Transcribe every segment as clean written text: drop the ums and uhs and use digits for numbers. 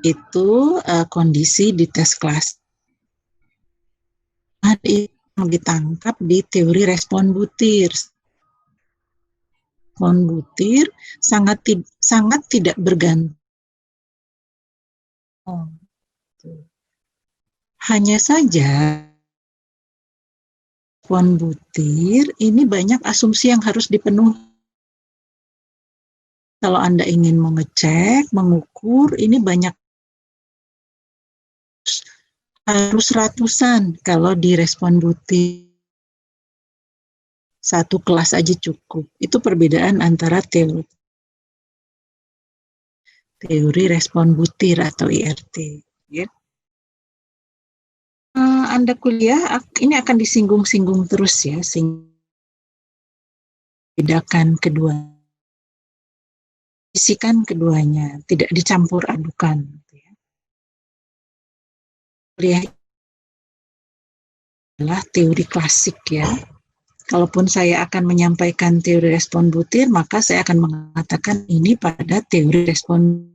itu kondisi di tes kelas. Itu ditangkap di teori respon butir. Respon butir sangat tidak bergantung. Hanya saja respon butir ini banyak asumsi yang harus dipenuhi. Kalau Anda ingin mengecek, mengukur, ini banyak, harus ratusan kalau di respon butir. Satu kelas aja cukup. Itu perbedaan antara teori respon butir atau IRT. Ya. Anda kuliah, ini akan disinggung-singgung terus ya, bedakan kedua. Isikan keduanya, tidak dicampur adukan. Kuliah adalah teori klasik ya. Kalaupun saya akan menyampaikan teori respon butir, maka saya akan mengatakan ini pada teori respon.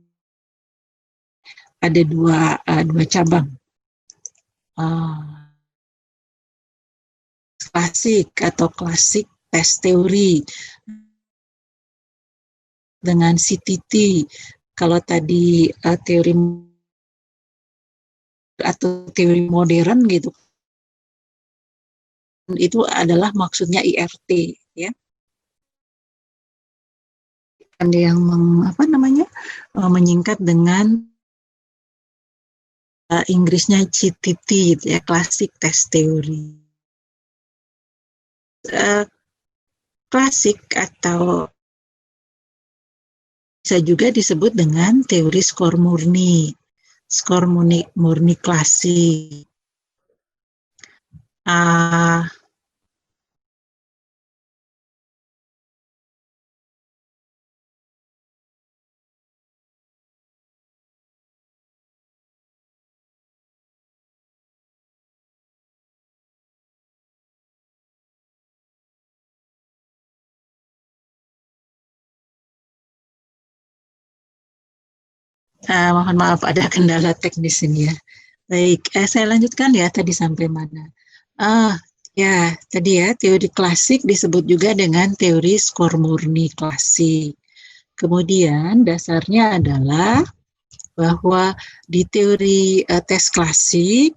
Ada dua cabang. Klasik atau klasik tes teori dengan CTT. Kalau tadi teori atau teori modern gitu, itu adalah maksudnya IRT ya. Ada yang menyingkat dengan Inggrisnya CTT gitu ya, klasik tes teori. Klasik atau bisa juga disebut dengan teori skor murni klasik. Mohon maaf ada kendala teknis ini ya. Baik, saya lanjutkan ya, tadi sampai mana? Ya, tadi ya, teori klasik disebut juga dengan teori skor murni klasik. Kemudian dasarnya adalah bahwa di teori tes klasik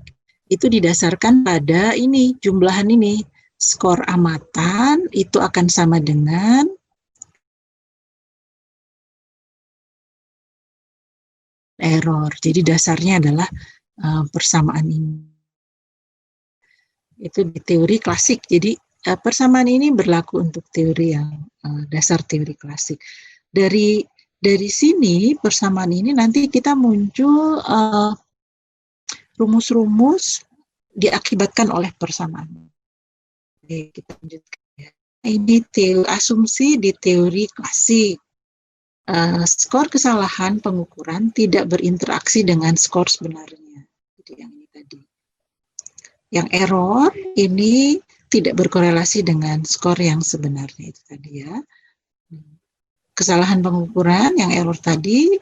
itu didasarkan pada ini, jumlahan ini, skor amatan itu akan sama dengan error. Jadi dasarnya adalah persamaan ini. Itu di teori klasik. Jadi persamaan ini berlaku untuk teori yang dasar teori klasik. Dari sini persamaan ini nanti kita muncul rumus-rumus diakibatkan oleh persamaan. Oke, kita lanjutkan ya. Ini asumsi di teori klasik. Skor kesalahan pengukuran tidak berinteraksi dengan skor sebenarnya. Jadi yang ini tadi. Yang error ini tidak berkorelasi dengan skor yang sebenarnya itu tadi ya. Kesalahan pengukuran yang error tadi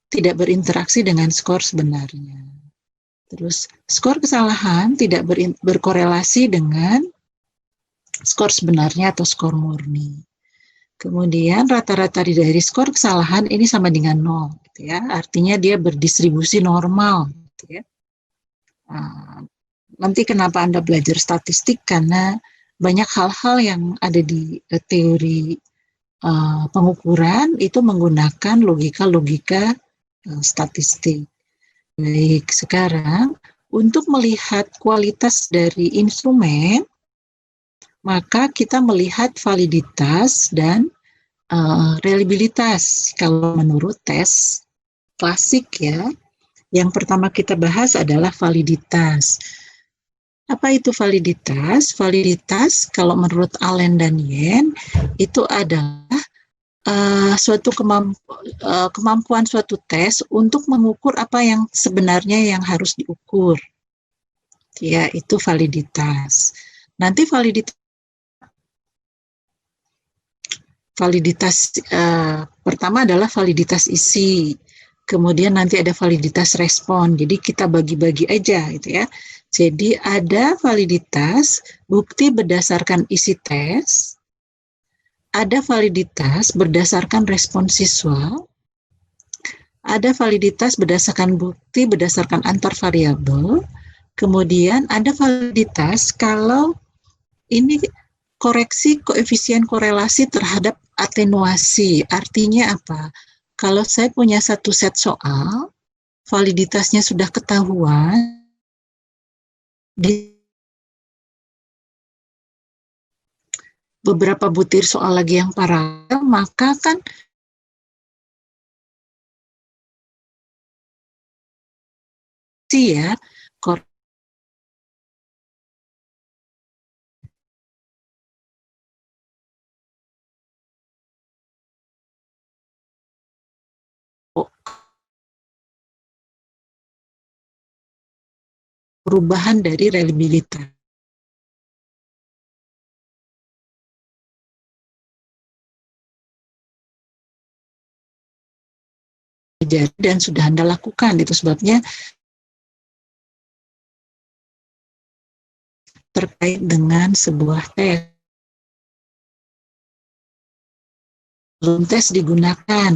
tidak berinteraksi dengan skor sebenarnya. Terus skor kesalahan tidak berkorelasi dengan skor sebenarnya atau skor murni. Kemudian rata-rata dari skor kesalahan ini sama dengan 0, gitu ya. Artinya dia berdistribusi normal, gitu ya. Nanti kenapa Anda belajar statistik? Karena banyak hal-hal yang ada di teori pengukuran itu menggunakan logika-logika statistik. Baik, sekarang untuk melihat kualitas dari instrumen, maka kita melihat validitas dan reliabilitas. Kalau menurut tes klasik ya, yang pertama kita bahas adalah validitas. Apa itu validitas? Validitas kalau menurut Allen dan Yen itu adalah suatu kemampuan suatu tes untuk mengukur apa yang sebenarnya yang harus diukur. Ya, itu validitas. Nanti validitas pertama adalah validitas isi. kemudian nanti ada validitas respon. Jadi kita bagi-bagi aja gitu ya. Jadi ada validitas bukti berdasarkan isi tes, ada validitas berdasarkan respon siswa, ada validitas berdasarkan bukti berdasarkan antar variabel, kemudian ada validitas kalau ini koreksi koefisien korelasi terhadap atenuasi. Artinya apa? Kalau saya punya satu set soal, validitasnya sudah ketahuan, di beberapa butir soal lagi yang paralel, maka kan ya perubahan dari reliabilitas. Dan sudah Anda lakukan, itu sebabnya terkait dengan sebuah tes. Belum tes digunakan,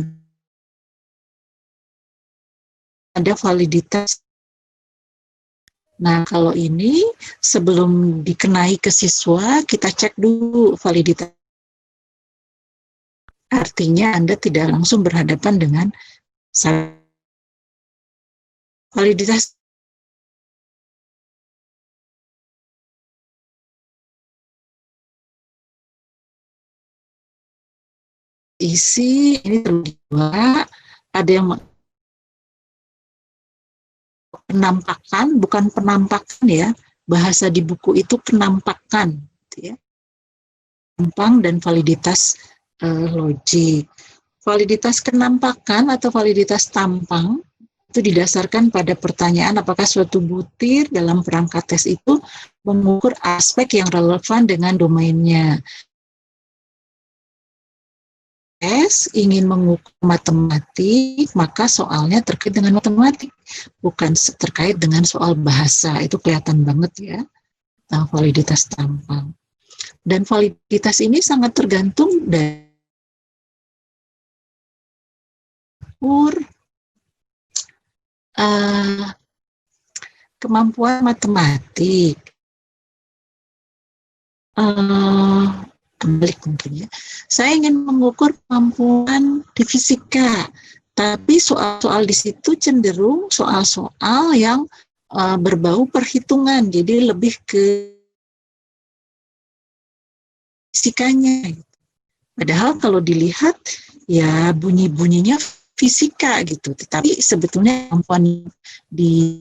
ada validitas. Nah, kalau ini sebelum dikenai ke siswa, kita cek dulu validitas. Artinya Anda tidak langsung berhadapan dengan validitas isi ini terdua, ada yang penampakan, bukan penampakan ya, bahasa di buku itu penampakan, gitu ya. Tampang dan validitas logik. Validitas kenampakan atau validitas tampang itu didasarkan pada pertanyaan apakah suatu butir dalam perangkat tes itu mengukur aspek yang relevan dengan domainnya. Tes ingin mengukur matematik, maka soalnya terkait dengan matematik, bukan terkait dengan soal bahasa. Itu kelihatan banget ya, validitas tampang. Dan validitas ini sangat tergantung dari kemampuan matematik. Kembali mungkin ya. Saya ingin mengukur kemampuan di fisika, tapi soal-soal di situ cenderung soal-soal yang berbau perhitungan, jadi lebih ke fisikanya. Padahal kalau dilihat ya bunyi-bunyinya fisika gitu, tetapi sebetulnya kemampuan di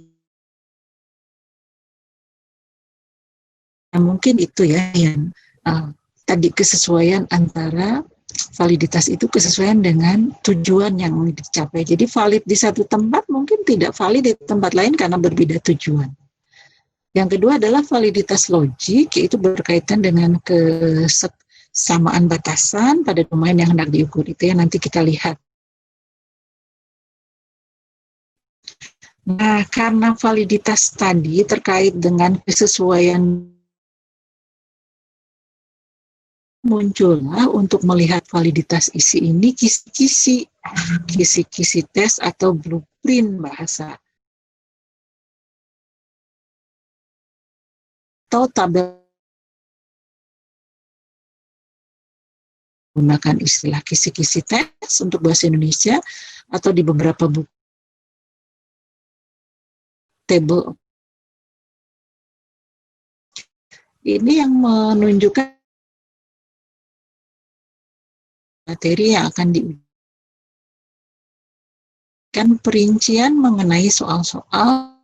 mungkin itu ya yang tadi kesesuaian antara validitas itu kesesuaian dengan tujuan yang dicapai. Jadi valid di satu tempat mungkin tidak valid di tempat lain karena berbeda tujuan. Yang kedua adalah validitas logik, yaitu berkaitan dengan kesamaan batasan pada domain yang hendak diukur. Itu yang nanti kita lihat. Nah, karena validitas tadi terkait dengan kesesuaian, muncullah untuk melihat validitas isi ini kisi-kisi tes atau blueprint bahasa atau tabel, menggunakan istilah kisi-kisi tes untuk bahasa Indonesia atau di beberapa buku table. Ini yang menunjukkan materi yang akan diujikan, perincian mengenai soal-soal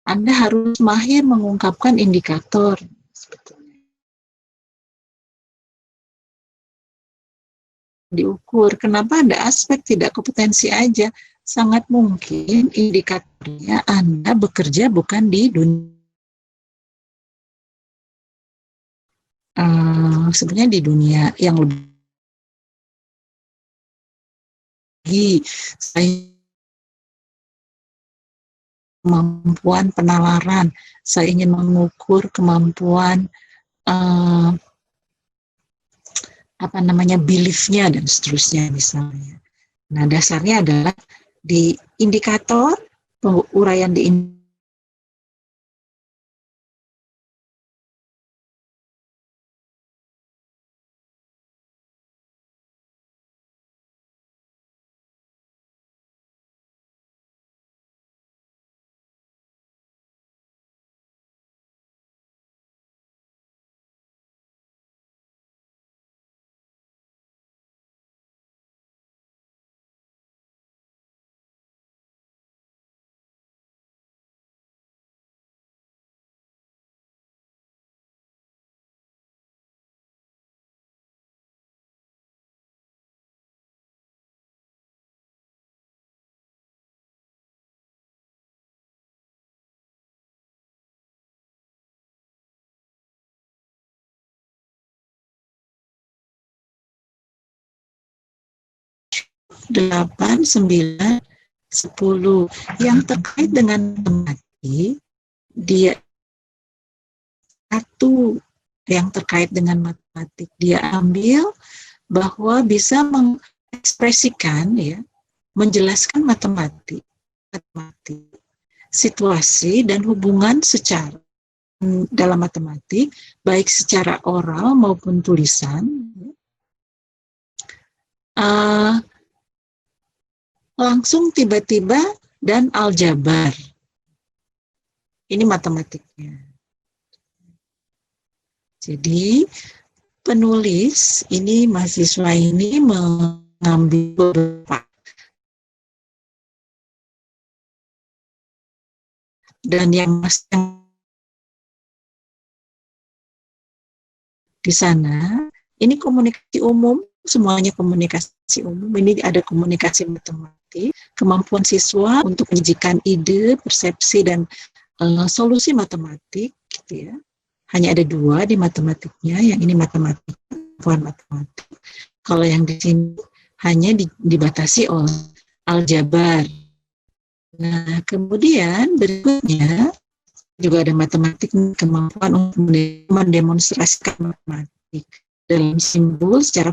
Anda harus mahir mengungkapkan indikator. Diukur. Kenapa ada aspek tidak kompetensi aja? Sangat mungkin indikatornya Anda bekerja bukan di dunia. sebenarnya di dunia yang lebih saya kemampuan penalaran, saya ingin mengukur kemampuan beliefnya dan seterusnya misalnya. Nah, dasarnya adalah di indikator uraian di 8, 9, 10 yang terkait dengan matematik, dia satu yang terkait dengan matematik dia ambil bahwa bisa mengekspresikan, ya, menjelaskan matematik, situasi dan hubungan secara dalam matematik, baik secara oral maupun tulisan, langsung tiba-tiba dan aljabar. Ini matematiknya. Jadi penulis ini, mahasiswa ini mengambil beberapa dan yang di sana ini komunikasi umum, semuanya komunikasi umum. Ini ada komunikasi matematik, kemampuan siswa untuk menyajikan ide, persepsi dan solusi matematik, gitu ya. Hanya ada 2 di matematiknya, yang ini matematik, kemampuan matematik. Kalau yang di sini hanya dibatasi oleh aljabar. Nah, kemudian berikutnya juga ada matematik, kemampuan untuk mendemonstrasikan matematik dalam simbol secara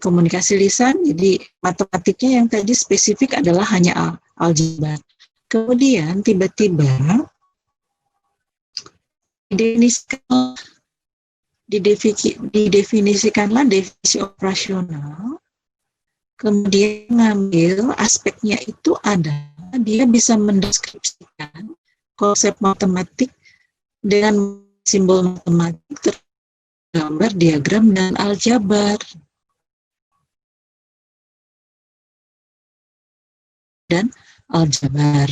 komunikasi lisan. Jadi matematiknya yang tadi spesifik adalah hanya aljabar. Kemudian tiba-tiba didefinisikanlah definisi operasional, kemudian ngambil aspeknya itu adalah dia bisa mendeskripsikan konsep matematik dengan simbol matematik, gambar, diagram, dan aljabar. Dan aljabar.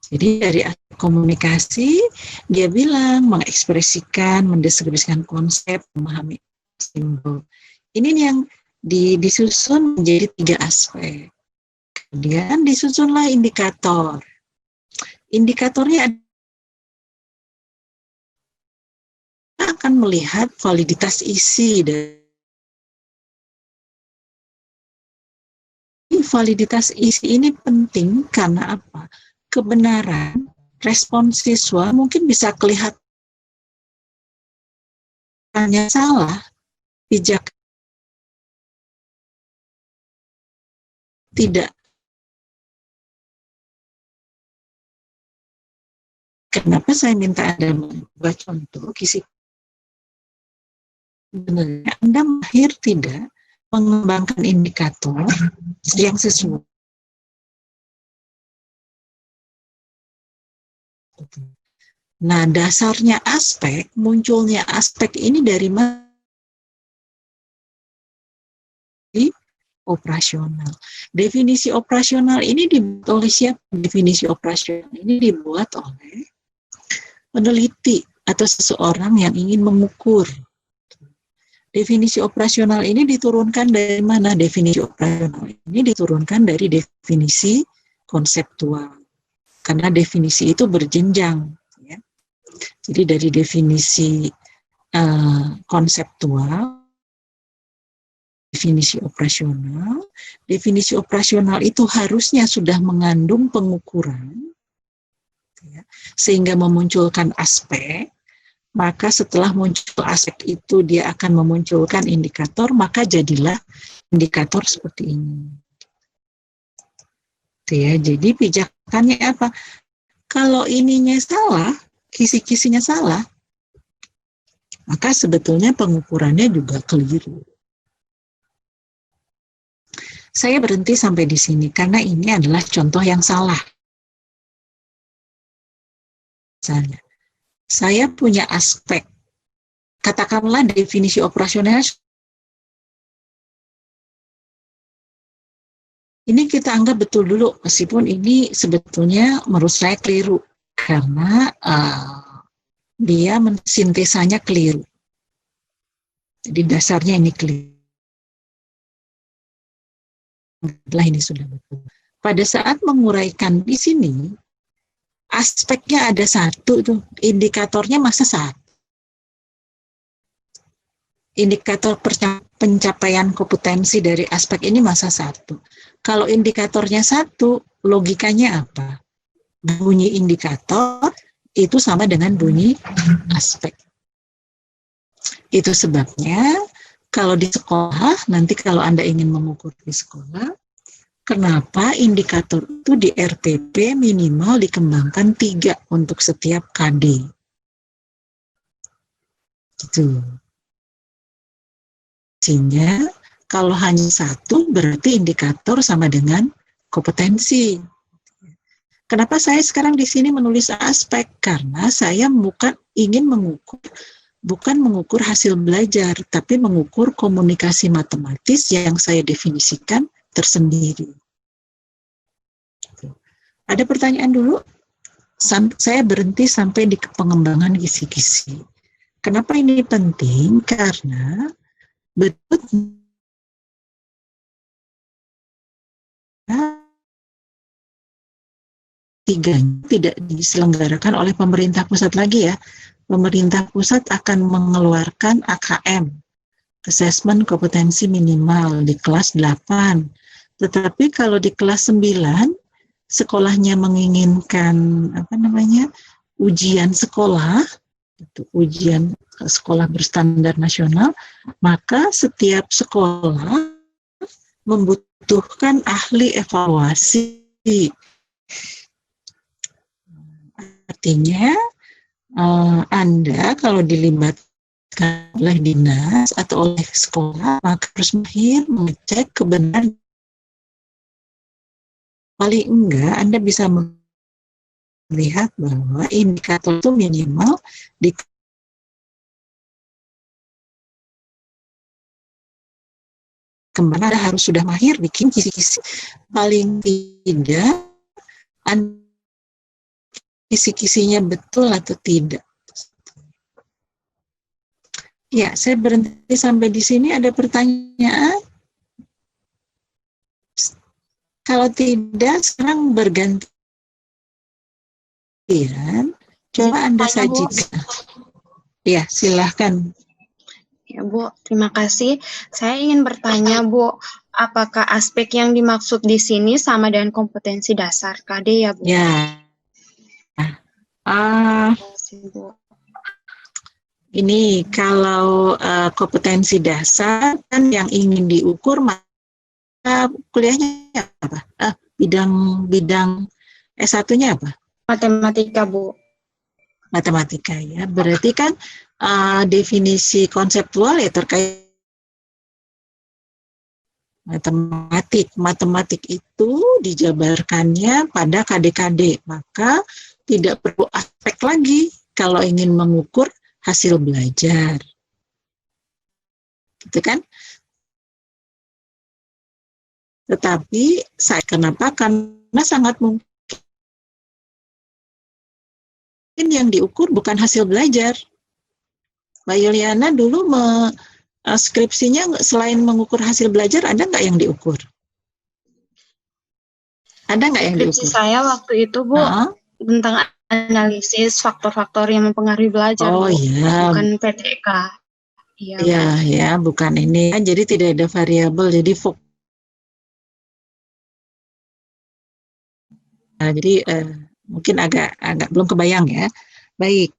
Jadi dari komunikasi dia bilang mengekspresikan, mendeskripsikan konsep, memahami simbol. Ini yang disusun menjadi 3 aspek. Kemudian disusunlah indikator. Indikatornya akan melihat validitas isi dari validitas isi ini penting karena apa? Kebenaran respon siswa mungkin bisa kelihatan hanya salah, bijak tidak. Kenapa saya minta Anda membuat contoh kisi? Sebenarnya Anda mahir tidak mengembangkan indikator yang sesuai. Nah, dasarnya aspek, munculnya aspek ini dari mana? Operasional. Definisi operasional ini dibuat oleh siapa? Definisi operasional ini dibuat oleh peneliti atau seseorang yang ingin mengukur. Definisi operasional ini diturunkan dari mana? Definisi operasional ini diturunkan dari definisi konseptual. karena definisi itu berjenjang. Ya. Jadi dari definisi konseptual, definisi operasional itu harusnya sudah mengandung pengukuran, ya, sehingga memunculkan aspek. Maka setelah muncul aspek itu dia akan memunculkan indikator, maka jadilah indikator seperti ini. Ya, jadi pijakannya apa? Kalau ininya salah, kisi-kisinya salah, maka sebetulnya pengukurannya juga keliru. Saya berhenti sampai di sini karena ini adalah contoh yang salah. Misalnya, saya punya aspek, katakanlah definisi operasional, ini kita anggap betul dulu, meskipun ini sebetulnya menurut saya keliru, karena dia sintesanya keliru. Jadi dasarnya ini keliru. Ini sudah betul. Pada saat menguraikan di sini, aspeknya ada satu tuh, indikatornya masa satu. Indikator pencapaian kompetensi dari aspek ini masa satu. Kalau indikatornya satu, logikanya apa? Bunyi indikator itu sama dengan bunyi aspek. Itu sebabnya kalau di sekolah, nanti kalau Anda ingin mengukur di sekolah, kenapa indikator itu di RPP minimal dikembangkan 3 untuk setiap KD. Gitu. Sehingga kalau hanya satu berarti indikator sama dengan kompetensi. Kenapa saya sekarang di sini menulis aspek? Karena saya ingin bukan mengukur hasil belajar, tapi mengukur komunikasi matematis yang saya definisikan tersendiri. Ada pertanyaan dulu? Saya berhenti sampai di pengembangan kisi-kisi. Kenapa ini penting? Karena betul tiganya tidak diselenggarakan oleh pemerintah pusat lagi ya. Pemerintah pusat akan mengeluarkan AKM, Assessment Kompetensi Minimal di kelas 8. Tetapi kalau di kelas 9, sekolahnya menginginkan ujian sekolah, ujian sekolah berstandar nasional, maka setiap sekolah membutuhkan ahli evaluasi. Artinya Anda kalau dilibatkan oleh dinas atau oleh sekolah, maka harus mahir mengecek kebenaran. Paling enggak Anda bisa melihat bahwa indikator itu minimal di kemana Anda harus sudah mahir bikin kisi-kisi. Paling tidak kisi-kisinya betul atau tidak. Ya, saya berhenti sampai di sini. Ada pertanyaan? Kalau tidak, sekarang bergantian. Coba Anda sajikan. Ya, silahkan. Ya, Bu, terima kasih. Saya ingin bertanya, Bu, apakah aspek yang dimaksud di sini sama dengan kompetensi dasar KD ya, Bu? Ya. Ini kalau kompetensi dasar kan yang ingin diukur, maka kuliahnya apa? Bidang S1-nya apa? Matematika, Bu. Matematika ya. Berarti kan definisi konseptual ya terkait matematik. Matematik itu dijabarkannya pada KD-KD, maka tidak perlu aspek lagi kalau ingin mengukur hasil belajar. Gitu kan? Tetapi kenapa? Karena sangat mungkin yang diukur bukan hasil belajar. Mbak Yuliana dulu skripsinya selain mengukur hasil belajar, ada nggak yang diukur? Ada nggak yang Skripsi diukur? saya waktu itu, Bu, tentang analisis faktor-faktor yang mempengaruhi belajar, Oh Bu. iya, Bukan PTK. Iya, ya, Bu. ya, bukan ini. Jadi tidak ada variabel. Jadi jadi mungkin agak belum kebayang ya. Baik.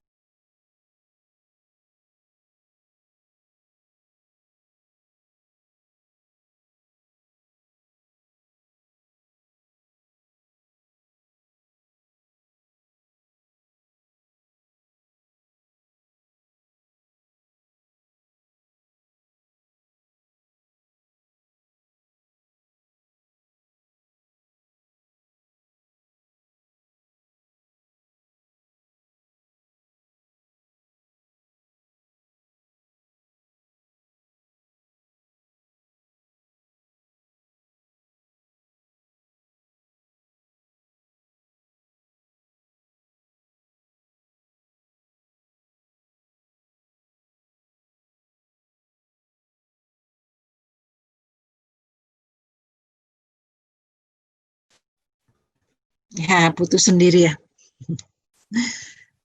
Ya, putus sendiri ya.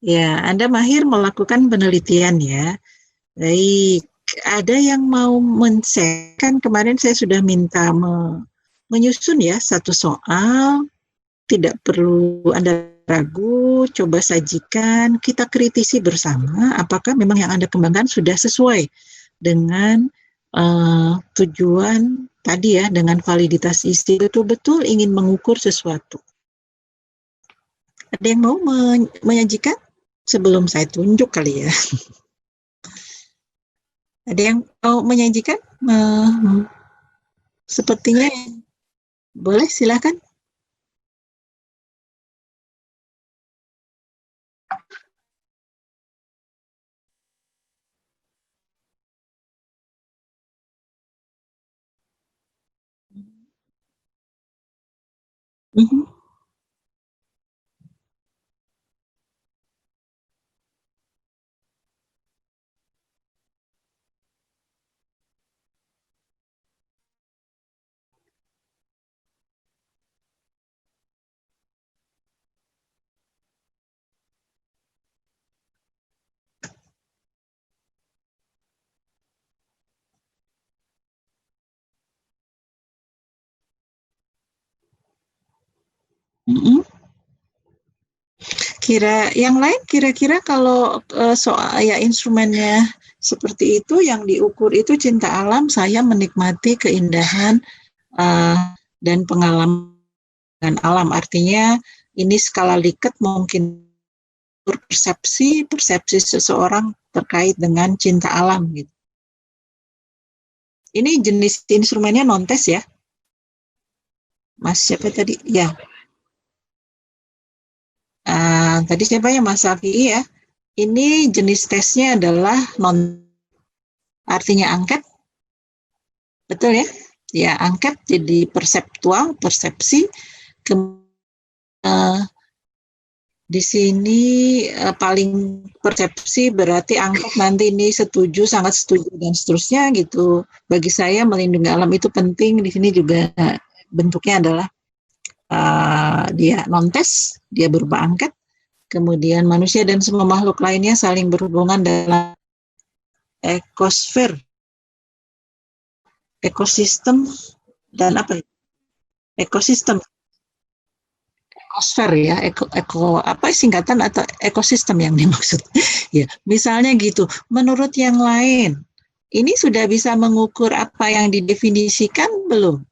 Ya, Anda mahir melakukan penelitian ya. Baik, ada yang mau men-share? Kan kemarin saya sudah minta menyusun ya satu soal, tidak perlu Anda ragu, coba sajikan, kita kritisi bersama apakah memang yang Anda kembangkan sudah sesuai dengan tujuan tadi ya, dengan validitas isi, betul-betul ingin mengukur sesuatu. Ada yang mau menyajikan? Sebelum saya tunjuk kali ya. Ada yang mau menyajikan? Sepertinya boleh, silakan. Mhm. Mhm. Yang lain kira-kira kalau soal ya instrumennya seperti itu, yang diukur itu cinta alam, saya menikmati keindahan dan pengalaman alam. Artinya ini skala Likert mungkin persepsi seseorang terkait dengan cinta alam gitu. Ini jenis instrumennya non-tes ya, Mas siapa tadi? Ya, tadi siapa ya, Mas Safi ya? Ini jenis tesnya adalah non, artinya angket, betul ya? Ya, angket jadi perseptual, persepsi. Di sini paling persepsi berarti angket nanti ini setuju, sangat setuju dan seterusnya gitu. Bagi saya melindungi alam itu penting. Di sini juga bentuknya adalah dia non-tes, dia berupa angket. Kemudian manusia dan semua makhluk lainnya saling berhubungan dalam ekosistem dan apa? Ekosistem, ekosfer ya, apa singkatan atau ekosistem yang dimaksud? Ya, misalnya gitu. Menurut yang lain, ini sudah bisa mengukur apa yang didefinisikan belum?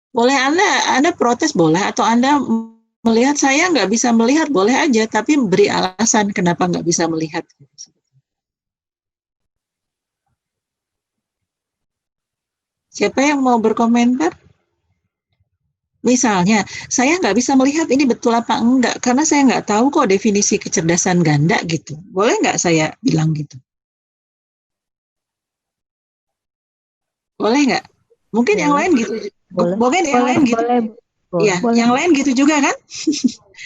Boleh Anda protes boleh, atau Anda melihat saya nggak bisa melihat boleh aja, tapi beri alasan kenapa nggak bisa melihat. Siapa yang mau berkomentar? Misalnya, saya nggak bisa melihat ini betul apa enggak, karena saya nggak tahu kok definisi kecerdasan ganda gitu. Boleh nggak saya bilang gitu? Boleh nggak? Mungkin yang Boleh. lain gitu. Boleh. Mungkin yang lain gitu. Iya, yang lain gitu juga kan?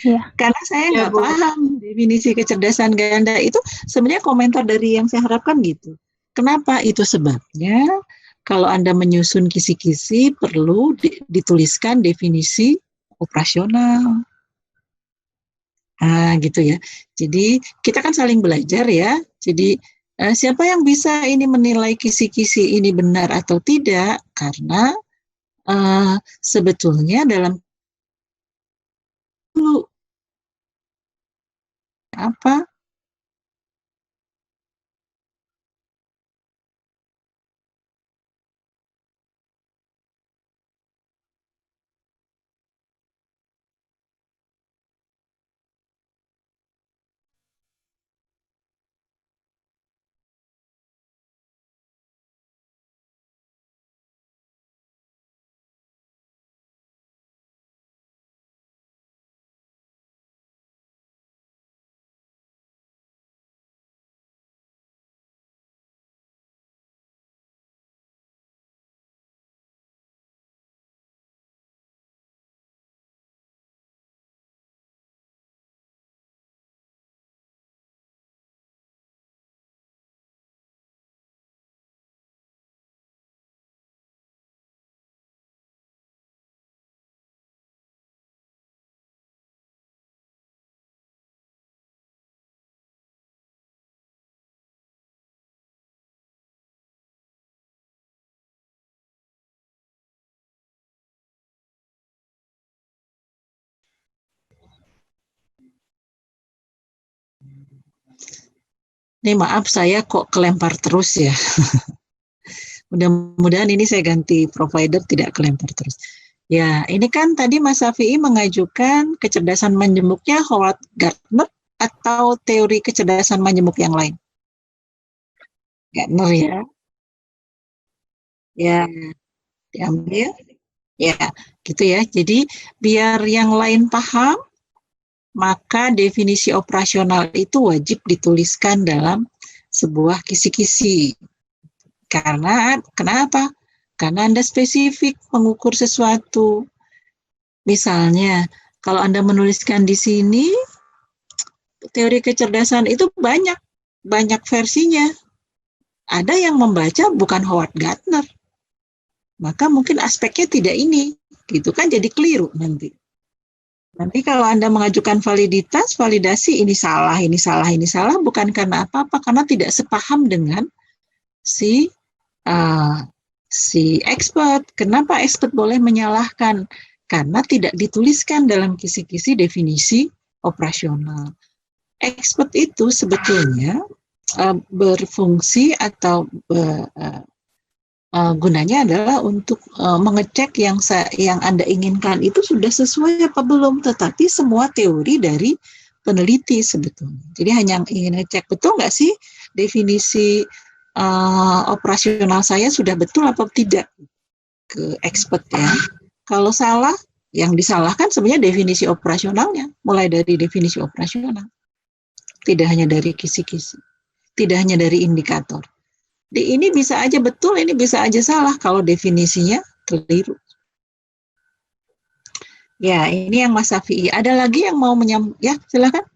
Iya. Karena saya nggak paham definisi kecerdasan ganda itu, sebenarnya komentar dari yang saya harapkan gitu. Kenapa? Itu sebabnya kalau Anda menyusun kisi-kisi perlu dituliskan definisi operasional. Gitu ya. Jadi kita kan saling belajar ya. Jadi siapa yang bisa ini menilai kisi-kisi ini benar atau tidak? Karena sebetulnya dalam dulu apa? Ini maaf saya kok kelempar terus ya. Mudah-mudahan ini saya ganti provider tidak kelempar terus. Ya, ini kan tadi Mas Safi'i mengajukan kecerdasan majemuknya Howard Gardner atau teori kecerdasan majemuk yang lain? Gardner ya. Ya, diambil. Ya, gitu ya. Jadi biar yang lain paham, maka definisi operasional itu wajib dituliskan dalam sebuah kisi-kisi. Karena kenapa? Karena Anda spesifik mengukur sesuatu. Misalnya, kalau Anda menuliskan di sini, teori kecerdasan itu banyak versinya. Ada yang membaca bukan Howard Gardner. Maka mungkin aspeknya tidak ini. Gitu kan jadi keliru nanti. Nanti kalau Anda mengajukan validitas, validasi ini salah, bukan karena apa-apa, karena tidak sepaham dengan si expert. Kenapa expert boleh menyalahkan? Karena tidak dituliskan dalam kisi-kisi definisi operasional. Expert itu sebetulnya berfungsi atau gunanya adalah untuk mengecek yang Anda inginkan itu sudah sesuai apa belum, tetapi semua teori dari peneliti sebetulnya. Jadi hanya ingin ngecek betul nggak sih definisi operasional saya sudah betul apa tidak ke expert ya. Kalau salah, yang disalahkan sebenarnya definisi operasionalnya, mulai dari definisi operasional. Tidak hanya dari kisi-kisi, tidak hanya dari indikator. Ini bisa aja betul, ini bisa aja salah kalau definisinya keliru. Ya, ini yang Mas Safi'i. Ada lagi yang mau ya, silakan.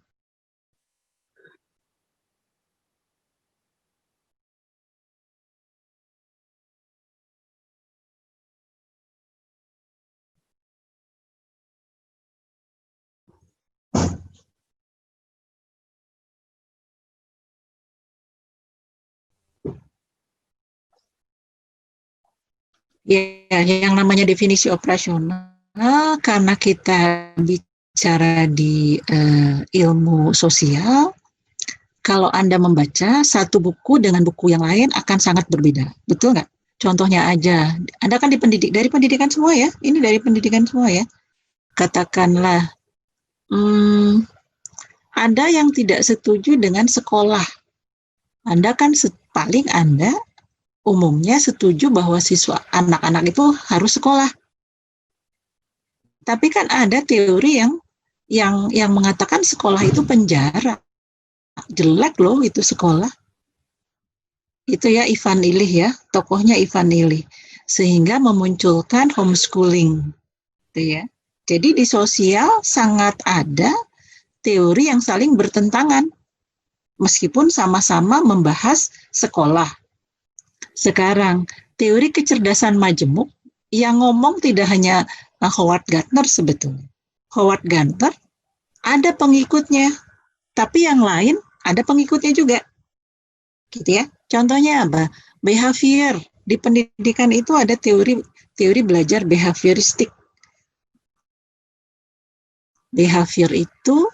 Ya, yang namanya definisi operasional, karena kita bicara di ilmu sosial, kalau Anda membaca satu buku dengan buku yang lain akan sangat berbeda. Betul nggak? Contohnya aja, Anda kan dari pendidikan semua ya, ini dari pendidikan semua ya. Katakanlah, ada yang tidak setuju dengan sekolah. Anda kan paling Anda umumnya setuju bahwa siswa anak-anak itu harus sekolah. Tapi kan ada teori yang mengatakan sekolah itu penjara. Jelek loh itu sekolah. Itu ya Ivan Illich ya, tokohnya Ivan Illich. Sehingga memunculkan homeschooling. Gitu ya. Jadi di sosial sangat ada teori yang saling bertentangan. Meskipun sama-sama membahas sekolah. Sekarang, teori kecerdasan majemuk yang ngomong tidak hanya Howard Gardner sebetulnya. Howard Gardner ada pengikutnya, tapi yang lain ada pengikutnya juga. Gitu ya. Contohnya apa? Behavior. Di pendidikan itu ada teori belajar behavioristik. Behavior itu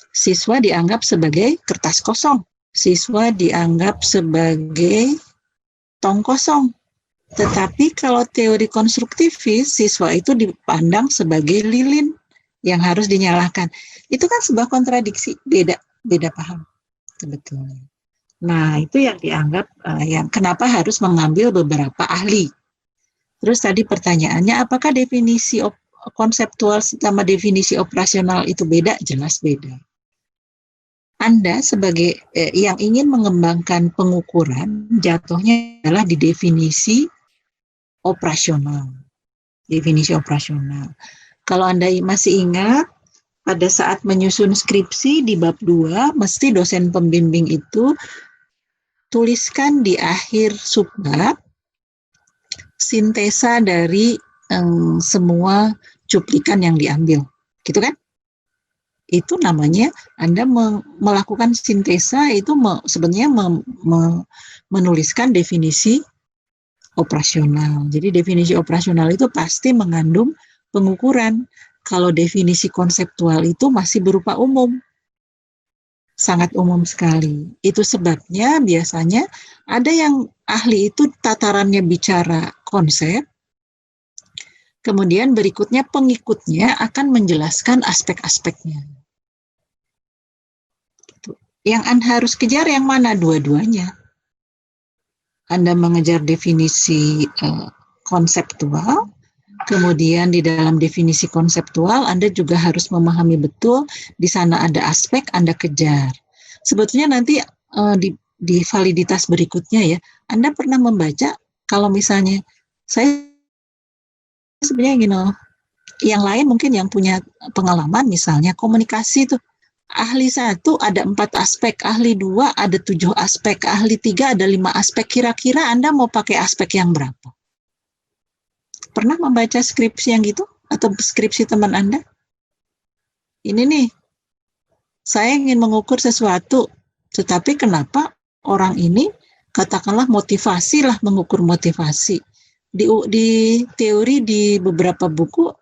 siswa dianggap sebagai kertas kosong. Siswa dianggap sebagai tong kosong. Tetapi kalau teori konstruktivis, siswa itu dipandang sebagai lilin yang harus dinyalakan. Itu kan sebuah kontradiksi, beda paham sebetulnya. Nah, itu yang dianggap yang kenapa harus mengambil beberapa ahli. Terus tadi pertanyaannya, apakah definisi konseptual sama definisi operasional itu beda? Jelas beda. Anda sebagai yang ingin mengembangkan pengukuran, jatuhnya adalah di definisi operasional. Definisi operasional. Kalau Anda masih ingat, pada saat menyusun skripsi di bab 2, mesti dosen pembimbing itu tuliskan di akhir subbab sintesa dari semua cuplikan yang diambil. Gitu kan? Itu namanya Anda melakukan sintesa, itu sebenarnya menuliskan definisi operasional. Jadi definisi operasional itu pasti mengandung pengukuran. Kalau definisi konseptual itu masih berupa umum. Sangat umum sekali. Itu sebabnya biasanya ada yang ahli itu tatarannya bicara konsep, kemudian berikutnya pengikutnya akan menjelaskan aspek-aspeknya. Yang Anda harus kejar yang mana? Dua-duanya. Anda mengejar definisi konseptual, kemudian di dalam definisi konseptual Anda juga harus memahami betul di sana ada aspek Anda kejar. Sebetulnya nanti di validitas berikutnya ya, Anda pernah membaca kalau misalnya saya sebenarnya gini, yang lain mungkin yang punya pengalaman misalnya komunikasi itu. Ahli 1 ada 4 aspek, ahli 2 ada 7 aspek, ahli 3 ada 5 aspek. Kira-kira Anda mau pakai aspek yang berapa? Pernah membaca skripsi yang gitu? Atau skripsi teman Anda? Ini nih, saya ingin mengukur sesuatu, tetapi kenapa orang ini, katakanlah motivasi lah, mengukur motivasi. Di teori di beberapa buku,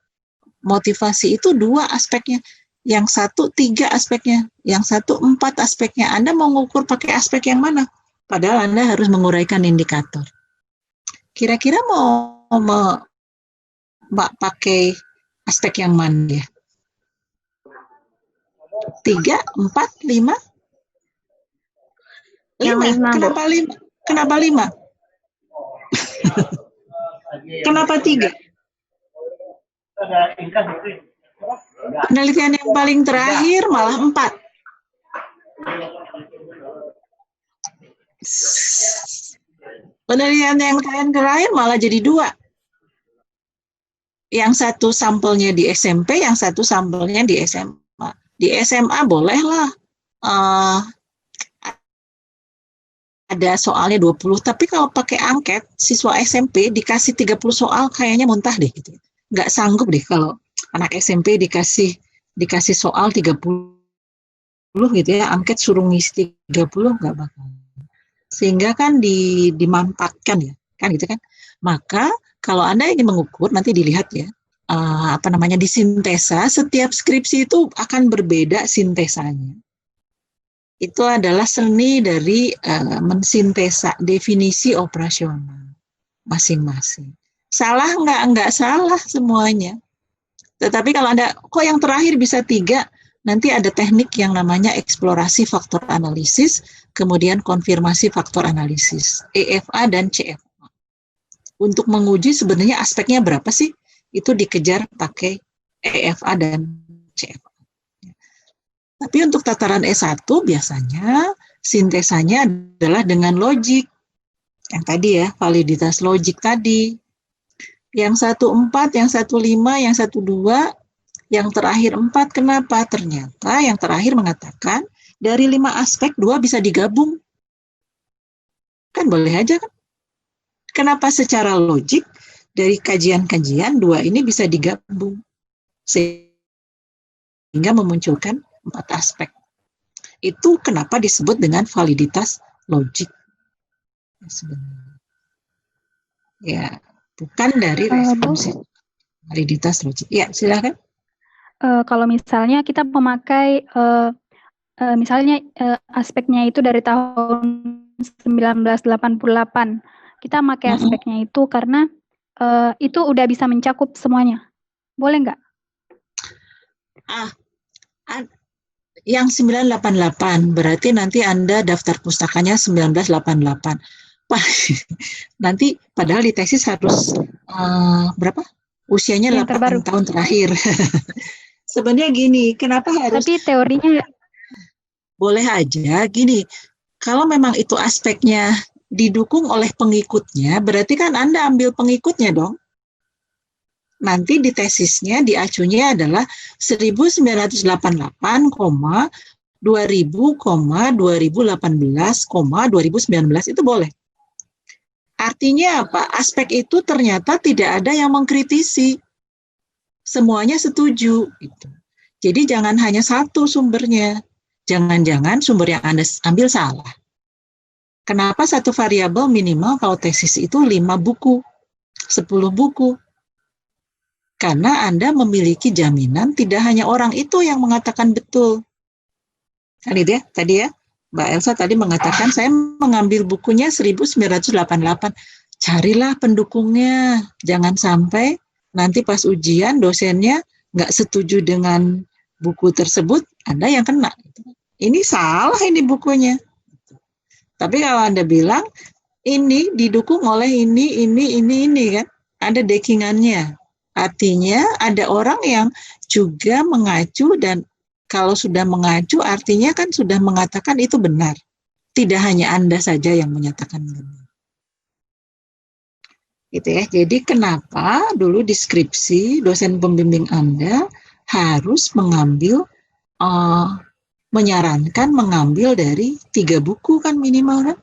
motivasi itu 2 aspeknya. Yang 1 3 aspeknya, yang 1 4 aspeknya. Anda mau mengukur pakai aspek yang mana? Padahal Anda harus menguraikan indikator. Kira-kira mau pakai aspek yang mana ya? 3, 4, 5? 5. Kenapa 5? Kenapa 5? Kenapa 3? Penelitian yang paling terakhir malah 4. Penelitian yang terakhir malah jadi 2. Yang 1 sampelnya di SMP, yang 1 sampelnya di SMA. Di SMA bolehlah ada soalnya 20, tapi kalau pakai angket, siswa SMP dikasih 30 soal kayaknya muntah deh gitu. Nggak sanggup deh kalau anak SMP dikasih soal 30 gitu ya, angket suruh ngisi 30 nggak bakal. Sehingga kan dimanfaatkan ya, kan gitu kan. Maka kalau Anda ingin mengukur, nanti dilihat ya, di sintesa, setiap skripsi itu akan berbeda sintesanya. Itu adalah seni dari mensintesa definisi operasional masing-masing. Salah nggak salah semuanya. Tetapi kalau Anda, kok yang terakhir bisa 3, nanti ada teknik yang namanya eksplorasi faktor analisis, kemudian konfirmasi faktor analisis, EFA dan CFA. Untuk menguji sebenarnya aspeknya berapa sih? Itu dikejar pakai EFA dan CFA. Tapi untuk tataran S1 biasanya sintesanya adalah dengan logik. Yang tadi ya, validitas logik tadi. Yang 1 4, yang 1 5, yang 1 2, yang terakhir 4. Kenapa? Ternyata yang terakhir mengatakan dari 5 aspek 2 bisa digabung. Kan boleh aja kan? Kenapa secara logik dari kajian-kajian dua ini bisa digabung sehingga memunculkan 4 aspek. Itu kenapa disebut dengan validitas logik. Sebenarnya. Ya, bukan dari responsif. Validitas logik. Ya, silakan. Kalau misalnya kita memakai misalnya aspeknya itu dari tahun 1988, kita pakai aspeknya itu karena itu udah bisa mencakup semuanya. Boleh nggak? Yang 988 berarti nanti Anda daftar pustakanya 1988. Wah, nanti padahal di tesis harus berapa? Usianya 8 tahun terakhir. Sebenarnya gini, kenapa harus? Tapi teorinya boleh aja gini. Kalau memang itu aspeknya didukung oleh pengikutnya, berarti kan Anda ambil pengikutnya dong. Nanti di tesisnya, di acunya adalah 1988, 2000, 2018, 2019 itu boleh. Artinya apa? Aspek itu ternyata tidak ada yang mengkritisi. Semuanya setuju. Gitu. Jadi jangan hanya satu sumbernya. Jangan-jangan sumber yang Anda ambil salah. Kenapa satu variabel minimal kalau tesis itu 5 buku, 10 buku? Karena Anda memiliki jaminan tidak hanya orang itu yang mengatakan betul. Kan itu ya, tadi ya, Mbak Elsa tadi mengatakan saya mengambil bukunya 1988. Carilah pendukungnya, jangan sampai nanti pas ujian dosennya nggak setuju dengan buku tersebut, Anda yang kena. Ini salah ini bukunya. Tapi kalau Anda bilang, ini didukung oleh ini kan, ada backingannya. Artinya ada orang yang juga mengacu dan kalau sudah mengacu artinya kan sudah mengatakan itu benar. Tidak hanya Anda saja yang menyatakan benar. Gitu ya. Jadi kenapa dulu di skripsi dosen pembimbing Anda harus mengambil menyarankan mengambil dari 3 buku kan minimal kan?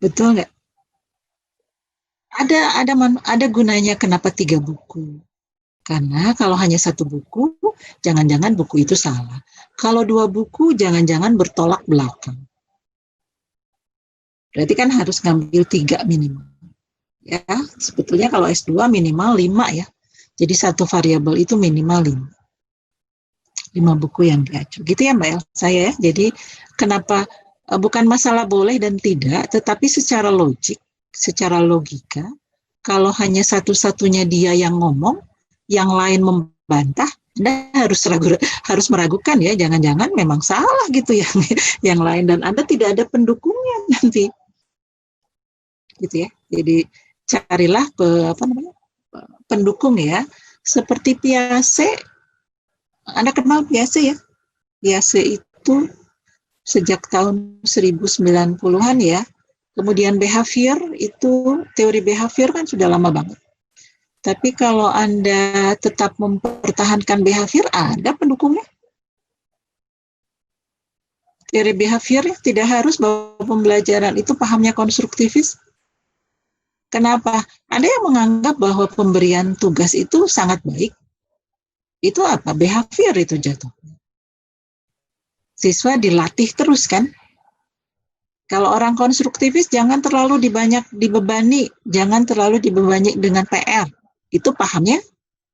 Betul nggak? Ada gunanya kenapa 3 buku? Karena kalau hanya 1 buku, jangan-jangan buku itu salah. Kalau 2 buku, jangan-jangan bertolak belakang. Berarti kan harus ngambil 3 minimal. Ya, sebetulnya kalau S2 minimal 5 ya. Jadi satu variabel itu minimal 5 buku yang diacu. Gitu ya Mbak Elsa ya. Jadi kenapa bukan masalah boleh dan tidak, tetapi secara logik, secara logika, kalau hanya satu-satunya dia yang ngomong, yang lain membantah, Anda harus meragukan ya, jangan-jangan memang salah gitu yang lain dan Anda tidak ada pendukungnya nanti. Gitu ya. Jadi carilah pendukung ya. Seperti Piaget, Anda kenal Piaget ya? Piaget itu sejak tahun 1090-an ya. Kemudian behavior itu, teori behavior kan sudah lama banget. Tapi kalau Anda tetap mempertahankan behavior, ada pendukungnya. Teori behavior tidak harus bahwa pembelajaran itu pahamnya konstruktivis. Kenapa? Ada yang menganggap bahwa pemberian tugas itu sangat baik. Itu apa? Behavior itu jatuhnya. Siswa dilatih terus kan? Kalau orang konstruktivis jangan terlalu dibebani, jangan terlalu dibebani dengan PR. Itu pahamnya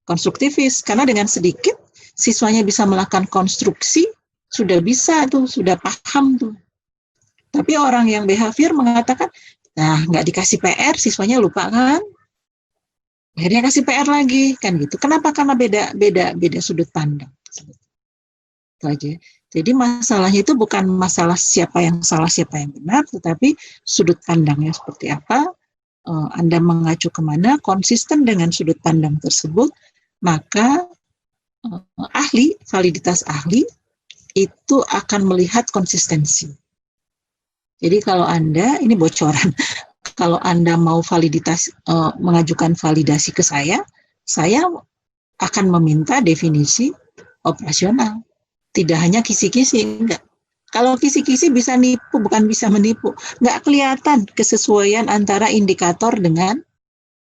konstruktivis, karena dengan sedikit siswanya bisa melakukan konstruksi, sudah bisa tuh, sudah paham tuh. Tapi orang yang behavior mengatakan, nah nggak dikasih PR, siswanya lupa kan? Akhirnya kasih PR lagi, kan gitu. Kenapa? Karena beda sudut pandang. Itu aja. Jadi masalahnya itu bukan masalah siapa yang salah, siapa yang benar, tetapi sudut pandangnya seperti apa, Anda mengacu kemana, konsisten dengan sudut pandang tersebut, maka validitas ahli, itu akan melihat konsistensi. Jadi kalau Anda, ini bocoran, kalau Anda mau mengajukan validasi ke saya akan meminta definisi operasional. Tidak hanya kisi-kisi, enggak. Kalau kisi-kisi bisa nipu, bukan bisa menipu. Nggak kelihatan kesesuaian antara indikator dengan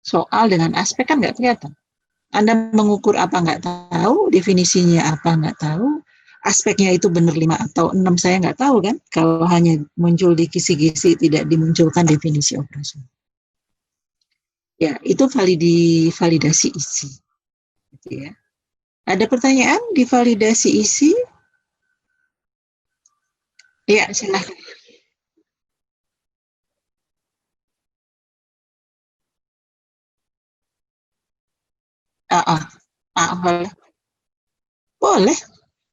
soal, dengan aspek, kan nggak kelihatan. Anda mengukur apa nggak tahu, definisinya apa nggak tahu, aspeknya itu benar 5 atau 6 saya nggak tahu kan, kalau hanya muncul di kisi-kisi tidak dimunculkan definisi operasional. Ya, itu validasi isi. Gitu ya. Ada pertanyaan di validasi isi? Ya, silahkan. Boleh. Boleh,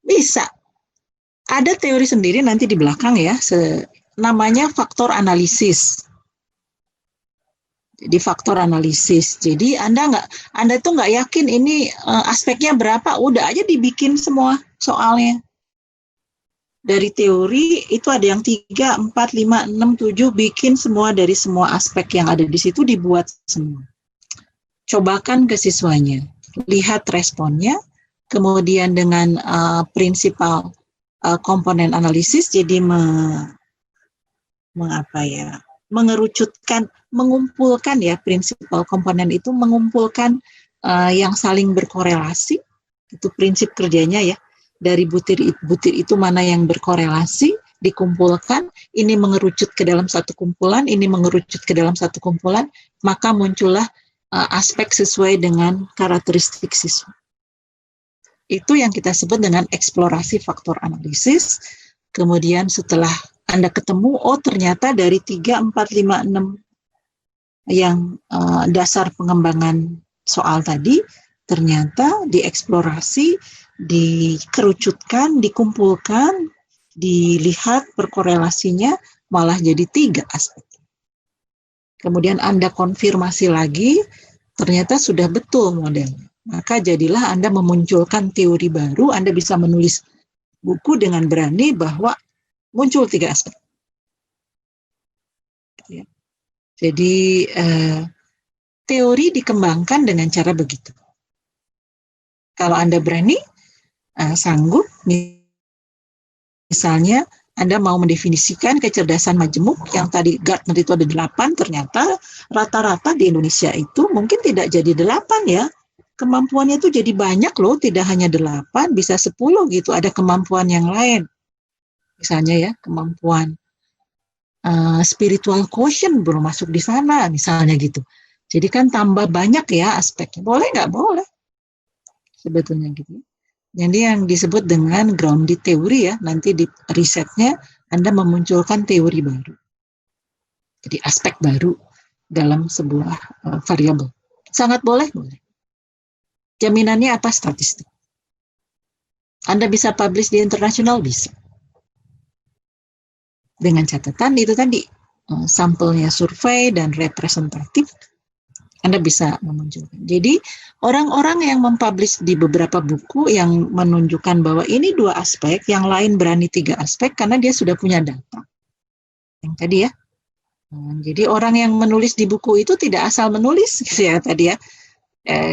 bisa. Ada teori sendiri nanti di belakang ya, namanya faktor analisis. Jadi faktor analisis. Jadi Anda tuh nggak yakin ini aspeknya berapa, udah aja dibikin semua soalnya. Dari teori itu ada yang 3, 4, 5, 6, 7, bikin semua dari semua aspek yang ada di situ dibuat semua. Cobakan ke siswanya, lihat responnya, kemudian dengan prinsipal komponen analisis, jadi mengerucutkan, mengumpulkan ya, prinsipal komponen itu mengumpulkan yang saling berkorelasi, itu prinsip kerjanya ya. Dari butir itu mana yang berkorelasi, dikumpulkan, ini mengerucut ke dalam satu kumpulan, ini mengerucut ke dalam satu kumpulan, maka muncullah aspek sesuai dengan karakteristik siswa. Itu yang kita sebut dengan eksplorasi faktor analisis. Kemudian setelah Anda ketemu, oh ternyata dari 3, 4, 5, 6 yang dasar pengembangan soal tadi, ternyata dieksplorasi, dikerucutkan, dikumpulkan, dilihat perkorelasinya, malah jadi 3 aspek. Kemudian Anda konfirmasi lagi, ternyata sudah betul modelnya. Maka jadilah Anda memunculkan teori baru, Anda bisa menulis buku dengan berani bahwa muncul 3 aspek. Ya. Jadi teori dikembangkan dengan cara begitu. Kalau Anda berani, sanggup, misalnya Anda mau mendefinisikan kecerdasan majemuk, yang tadi Gartner itu ada 8, ternyata rata-rata di Indonesia itu mungkin tidak jadi 8 ya. Kemampuannya itu jadi banyak loh, tidak hanya 8, bisa 10 gitu, ada kemampuan yang lain. Misalnya ya, kemampuan spiritual quotient belum masuk di sana, misalnya gitu. Jadi kan tambah banyak ya aspeknya. Boleh nggak? Boleh. Sebetulnya gitu. Jadi yang disebut dengan grounded teori ya, nanti di risetnya Anda memunculkan teori baru. Jadi aspek baru dalam sebuah variabel. Sangat boleh, boleh. Jaminannya apa? Statistik. Anda bisa publish di internasional? Bisa. Dengan catatan itu tadi, sampelnya survei dan representatif, Anda bisa memunculkan. Jadi orang-orang yang mempublish di beberapa buku yang menunjukkan bahwa ini 2 aspek, yang lain berani 3 aspek, karena dia sudah punya data. Yang tadi ya. Jadi orang yang menulis di buku itu tidak asal menulis, gitu ya tadi ya.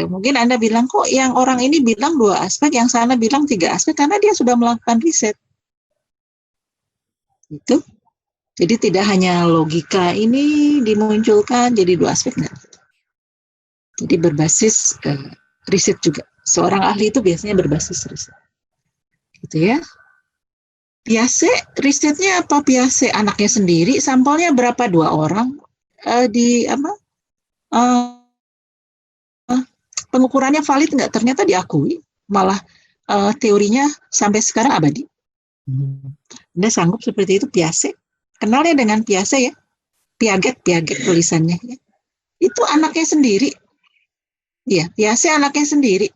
Mungkin Anda bilang, kok yang orang ini bilang 2 aspek, yang sana bilang 3 aspek, karena dia sudah melakukan riset. Itu. Jadi tidak hanya logika ini dimunculkan jadi 2 aspek, enggak. Jadi berbasis riset juga. Seorang ahli itu biasanya berbasis riset. Gitu ya. Piase, risetnya apa Piase? Anaknya sendiri, sampelnya berapa? 2 orang. Pengukurannya valid nggak? Ternyata diakui. Malah teorinya sampai sekarang abadi. Anda sanggup seperti itu Piase? Kenalnya dengan Piase ya. Piaget tulisannya. Ya. Itu anaknya sendiri. Ya, Piase anaknya sendiri.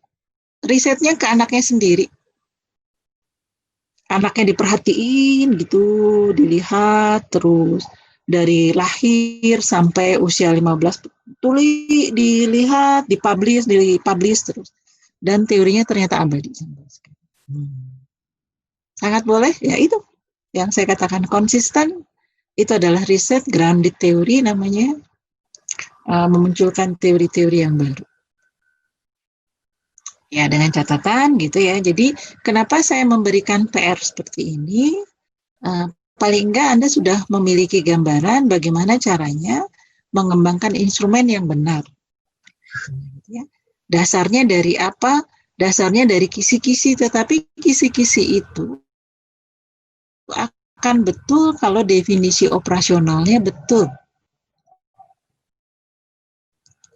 Risetnya ke anaknya sendiri. Anaknya diperhatiin gitu, dilihat terus dari lahir sampai usia 15 dilihat, dipublish terus. Dan teorinya ternyata abadi. Sangat boleh, ya itu. Yang saya katakan konsisten, itu adalah riset grounded teori namanya, memunculkan teori-teori yang baru. Ya, dengan catatan gitu ya. Jadi, kenapa saya memberikan PR seperti ini? Paling enggak Anda sudah memiliki gambaran bagaimana caranya mengembangkan instrumen yang benar. Ya. Dasarnya dari apa? Dasarnya dari kisi-kisi, tetapi kisi-kisi itu akan betul kalau definisi operasionalnya betul.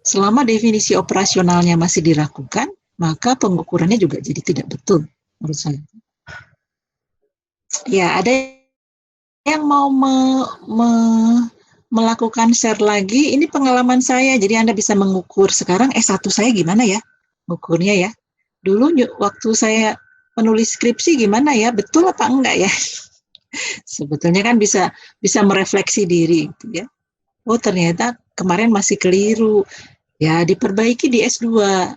Selama definisi operasionalnya masih diragukan, maka pengukurannya juga jadi tidak betul, menurut saya. Ya, ada yang mau melakukan share lagi, ini pengalaman saya, jadi Anda bisa mengukur. Sekarang S1 saya gimana ya? Mengukurnya ya. Dulu waktu saya menulis skripsi gimana ya? Betul apa enggak ya? Sebetulnya kan bisa merefleksi diri gitu ya. Oh, ternyata kemarin masih keliru. Ya, diperbaiki di S2.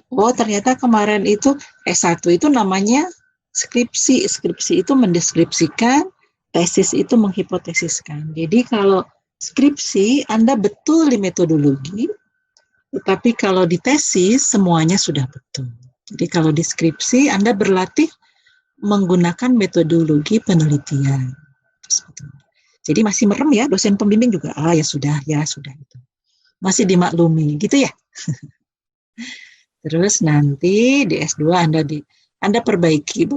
Oh, ternyata kemarin itu S1 itu namanya skripsi. Skripsi itu mendeskripsikan, tesis itu menghipotesiskan. Jadi kalau skripsi Anda betul di metodologi, tetapi kalau di tesis semuanya sudah betul. Jadi kalau di skripsi Anda berlatih menggunakan metodologi penelitian. Jadi masih merem ya, dosen pembimbing juga, ya sudah itu. Masih dimaklumi, gitu ya. Terus nanti di S2 Anda perbaiki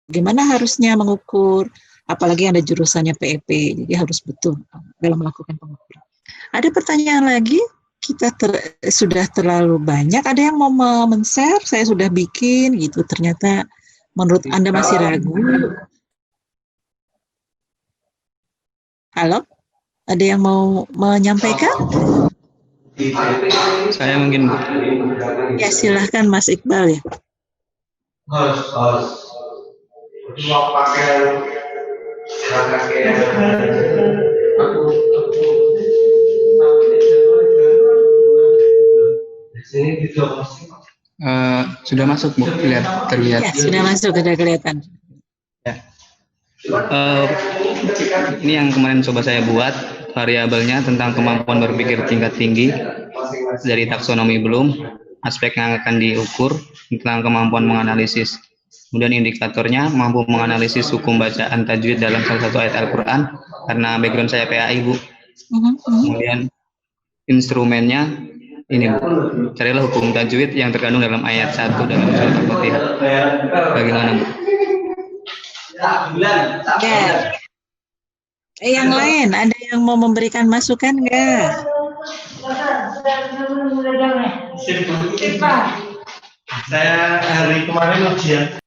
bagaimana harusnya mengukur, apalagi Anda jurusannya PEP, jadi harus betul dalam melakukan pengukuran. Ada pertanyaan lagi? Kita sudah terlalu banyak. Ada yang mau men-share? Saya sudah bikin gitu. Ternyata menurut Anda masih ragu. Halo? Ada yang mau menyampaikan? Saya mungkin, Bu. Ya, silahkan Mas Iqbal ya. Sudah masuk, Bu. Terlihat. Ya, sudah masuk, sudah kelihatan. Ya. Ini yang kemarin coba saya buat, variabelnya tentang kemampuan berpikir tingkat tinggi dari taksonomi Bloom, aspek yang akan diukur tentang kemampuan menganalisis. Kemudian indikatornya mampu menganalisis hukum bacaan tajwid dalam salah satu ayat Al-Quran, karena background saya PAI, Bu. Kemudian instrumennya ini, Bu. Carilah hukum tajwid yang terkandung dalam ayat 1 dalam surat Al-Fatihah. Bagaimana, Bu? Ya. Yang lain, ada yang mau memberikan masukan nggak? Saya hari kemarin ujian.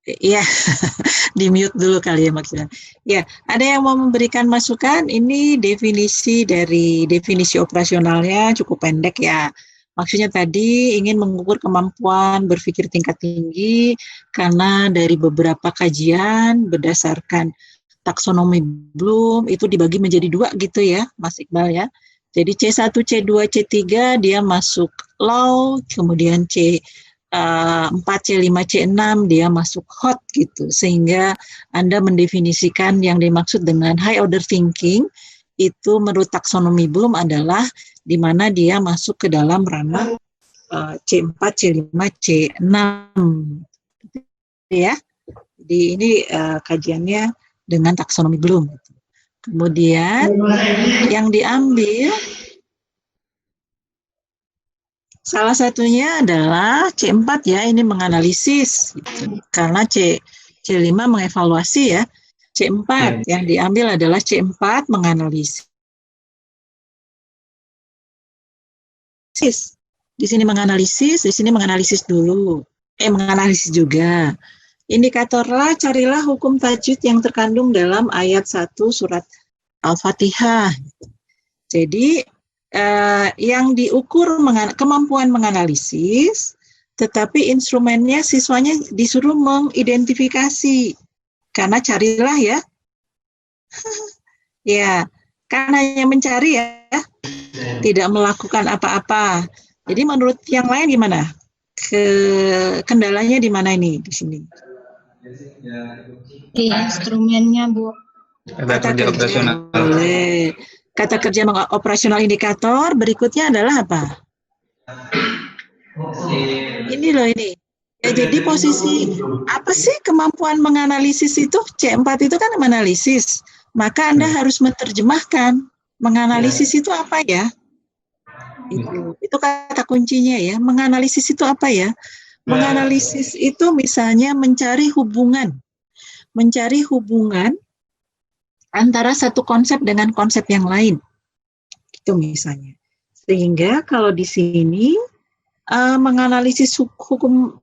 Iya, di mute dulu kali ya maksudnya. Ya, ada yang mau memberikan masukan? Ini definisi operasionalnya cukup pendek ya. Maksudnya tadi ingin mengukur kemampuan berpikir tingkat tinggi karena dari beberapa kajian berdasarkan taksonomi Bloom itu dibagi menjadi 2 gitu ya, Mas Iqbal ya. Jadi C1, C2, C3 dia masuk law, kemudian C4, C5, C6 dia masuk hot gitu. Sehingga Anda mendefinisikan yang dimaksud dengan high order thinking itu menurut taksonomi Bloom adalah di mana dia masuk ke dalam ranah C4, C5, C6 ya. Jadi ini kajiannya dengan taksonomi Bloom. Kemudian yang diambil salah satunya adalah C4 ya, ini menganalisis gitu. Karena C5 mengevaluasi ya. C4 yang diambil adalah C4 menganalisis. Di sini menganalisis, di sini menganalisis dulu. Menganalisis juga. Indikatorlah, carilah hukum tajwid yang terkandung dalam ayat 1 surat Al-Fatihah. Jadi, yang diukur kemampuan menganalisis, tetapi instrumennya siswanya disuruh mengidentifikasi. Karena carilah ya. Ya, karena yang mencari ya, tidak melakukan apa-apa. Jadi menurut yang lain gimana? Kendalanya di mana ini di sini? Di instrumennya, Bu. Kata kerja operasional. Boleh. Kata kerja operasional indikator berikutnya adalah apa? Ini loh ini. Ya, jadi posisi apa sih kemampuan menganalisis itu? C4 itu kan menganalisis. Maka Anda harus menerjemahkan. Menganalisis itu apa ya? Itu kata kuncinya ya. Menganalisis itu apa ya? Menganalisis itu misalnya mencari hubungan antara satu konsep dengan konsep yang lain. Itu misalnya. Sehingga kalau di sini menganalisis hukum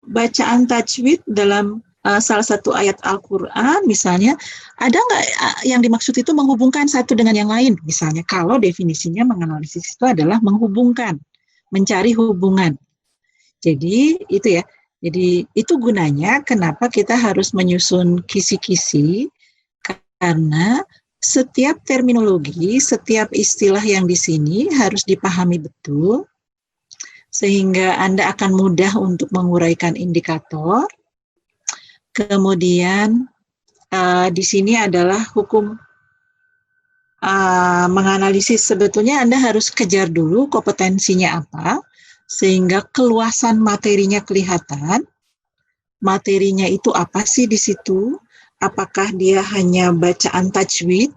bacaan tajwid dalam salah satu ayat Al-Quran, misalnya, ada nggak yang dimaksud itu menghubungkan satu dengan yang lain? Misalnya, kalau definisinya menganalisis itu adalah menghubungkan, mencari hubungan. Jadi, itu ya. Jadi, itu gunanya kenapa kita harus menyusun kisi-kisi, karena setiap terminologi, setiap istilah yang di sini harus dipahami betul, sehingga Anda akan mudah untuk menguraikan indikator. Kemudian di sini adalah hukum menganalisis. Sebetulnya Anda harus kejar dulu kompetensinya apa, sehingga keluasan materinya kelihatan. Materinya itu apa sih di situ? Apakah dia hanya bacaan tajwid,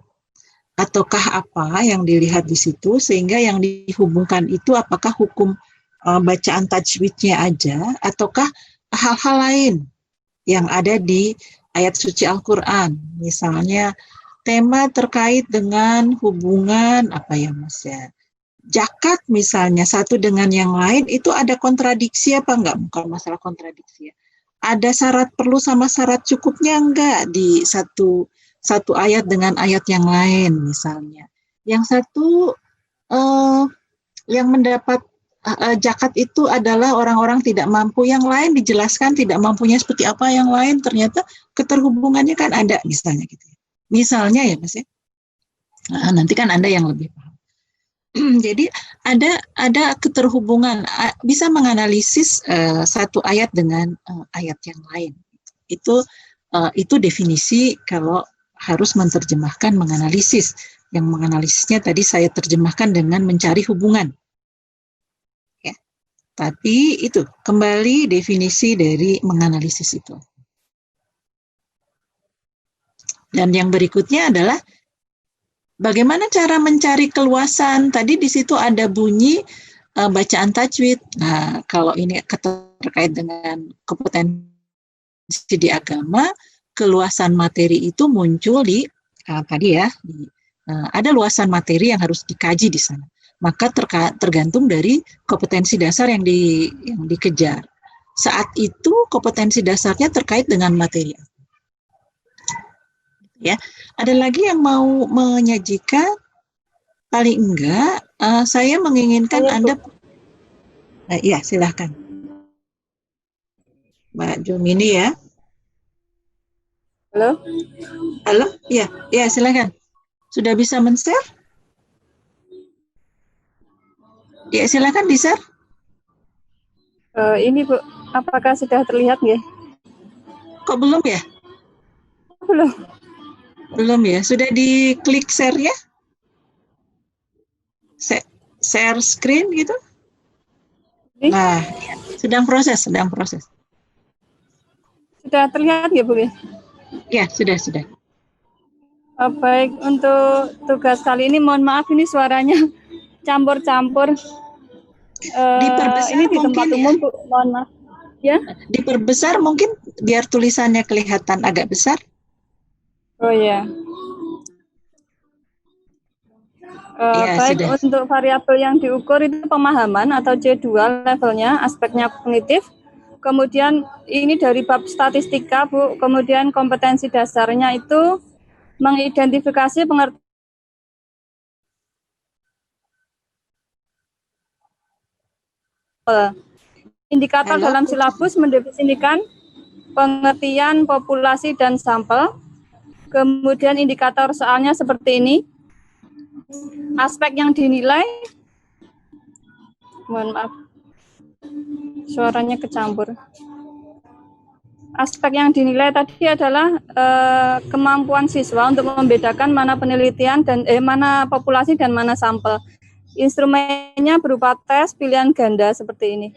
ataukah apa yang dilihat di situ, sehingga yang dihubungkan itu apakah hukum bacaan tajwidnya aja, ataukah hal-hal lain yang ada di ayat suci Al-Quran. Misalnya, tema terkait dengan hubungan, apa ya Mas ya, zakat misalnya, satu dengan yang lain, itu ada kontradiksi apa enggak? Bukan masalah kontradiksi ya. Ada syarat perlu sama syarat cukupnya enggak di satu ayat dengan ayat yang lain misalnya. Yang satu, yang mendapat zakat itu adalah orang-orang tidak mampu, yang lain dijelaskan tidak mampunya seperti apa, yang lain ternyata keterhubungannya kan ada misalnya gitu. Misalnya ya Mas ya. Nanti kan Anda yang lebih paham. Jadi ada keterhubungan, bisa menganalisis satu ayat dengan ayat yang lain. Itu definisi kalau harus menerjemahkan menganalisis. Yang menganalisisnya tadi saya terjemahkan dengan mencari hubungan. Tapi itu kembali definisi dari menganalisis itu. Dan yang berikutnya adalah bagaimana cara mencari keluasan. Tadi di situ ada bunyi bacaan tajwid. Nah, kalau ini terkait dengan kompetensi di agama, keluasan materi itu muncul di tadi ya, ada luasan materi yang harus dikaji di sana. Maka tergantung dari kompetensi dasar yang dikejar. Saat itu kompetensi dasarnya terkait dengan materi. Ya, ada lagi yang mau menyajikan? Paling enggak, saya menginginkan Anda. Ya, silahkan. Mbak Jumini ya. Halo, ya silahkan. Sudah bisa men-share? Ya, silakan di-share. Ini Bu, apakah sudah terlihat nggih? Kok belum ya? Belum ya. Sudah diklik share-nya? Share screen gitu? Nah, sedang proses. Sudah terlihat ya Bu? Ya, sudah. Baik, untuk tugas kali ini mohon maaf ini suaranya campur-campur. Diperbesar ini di tempat mungkin umum, Bu, mohon maaf. Ya? Diperbesar mungkin biar tulisannya kelihatan agak besar. Oh ya. Baik, sudah. Untuk variabel yang diukur itu pemahaman atau C2 levelnya, aspeknya kognitif. Kemudian ini dari bab statistika, Bu. Kemudian kompetensi dasarnya itu mengidentifikasi pengertian indikator dalam silabus mendefinisikan pengertian populasi dan sampel. Kemudian indikator soalnya seperti ini. Aspek yang dinilai, mohon maaf, suaranya kecampur. Aspek yang dinilai tadi adalah kemampuan siswa untuk membedakan mana penelitian dan mana populasi dan mana sampel. Instrumennya berupa tes pilihan ganda seperti ini.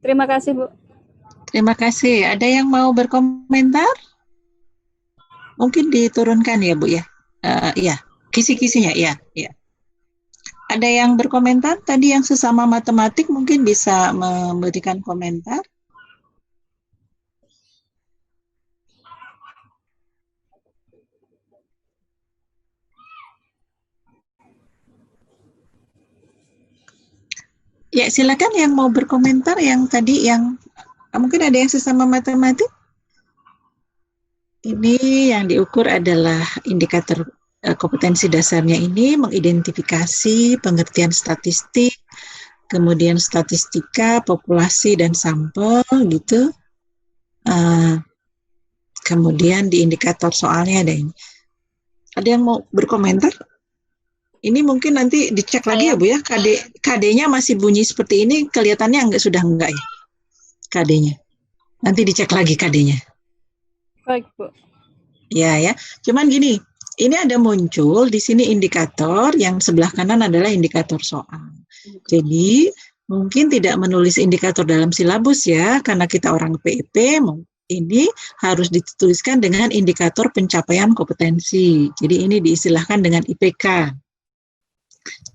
Terima kasih, Bu. Terima kasih. Ada yang mau berkomentar? Mungkin diturunkan ya, Bu ya. Iya, kisi-kisinya, iya, iya. Ada yang berkomentar? Tadi yang sesama matematik mungkin bisa memberikan komentar. Ya, silakan yang mau berkomentar yang tadi yang mungkin ada yang sesama matematik. Ini yang diukur adalah indikator kompetensi dasarnya ini mengidentifikasi pengertian statistik, kemudian statistika, populasi dan sampel gitu. Kemudian di indikator soalnya ada ini. Ada yang mau berkomentar? Ini mungkin nanti dicek lagi ya Bu ya, KD-nya masih bunyi seperti ini, kelihatannya sudah enggak ya KD-nya. Nanti dicek lagi KD-nya. Baik, Bu. Ya. Cuman gini, ini ada muncul di sini indikator, yang sebelah kanan adalah indikator soal. Jadi, mungkin tidak menulis indikator dalam silabus ya, karena kita orang PIP, ini harus dituliskan dengan indikator pencapaian kompetensi. Jadi, ini diistilahkan dengan IPK.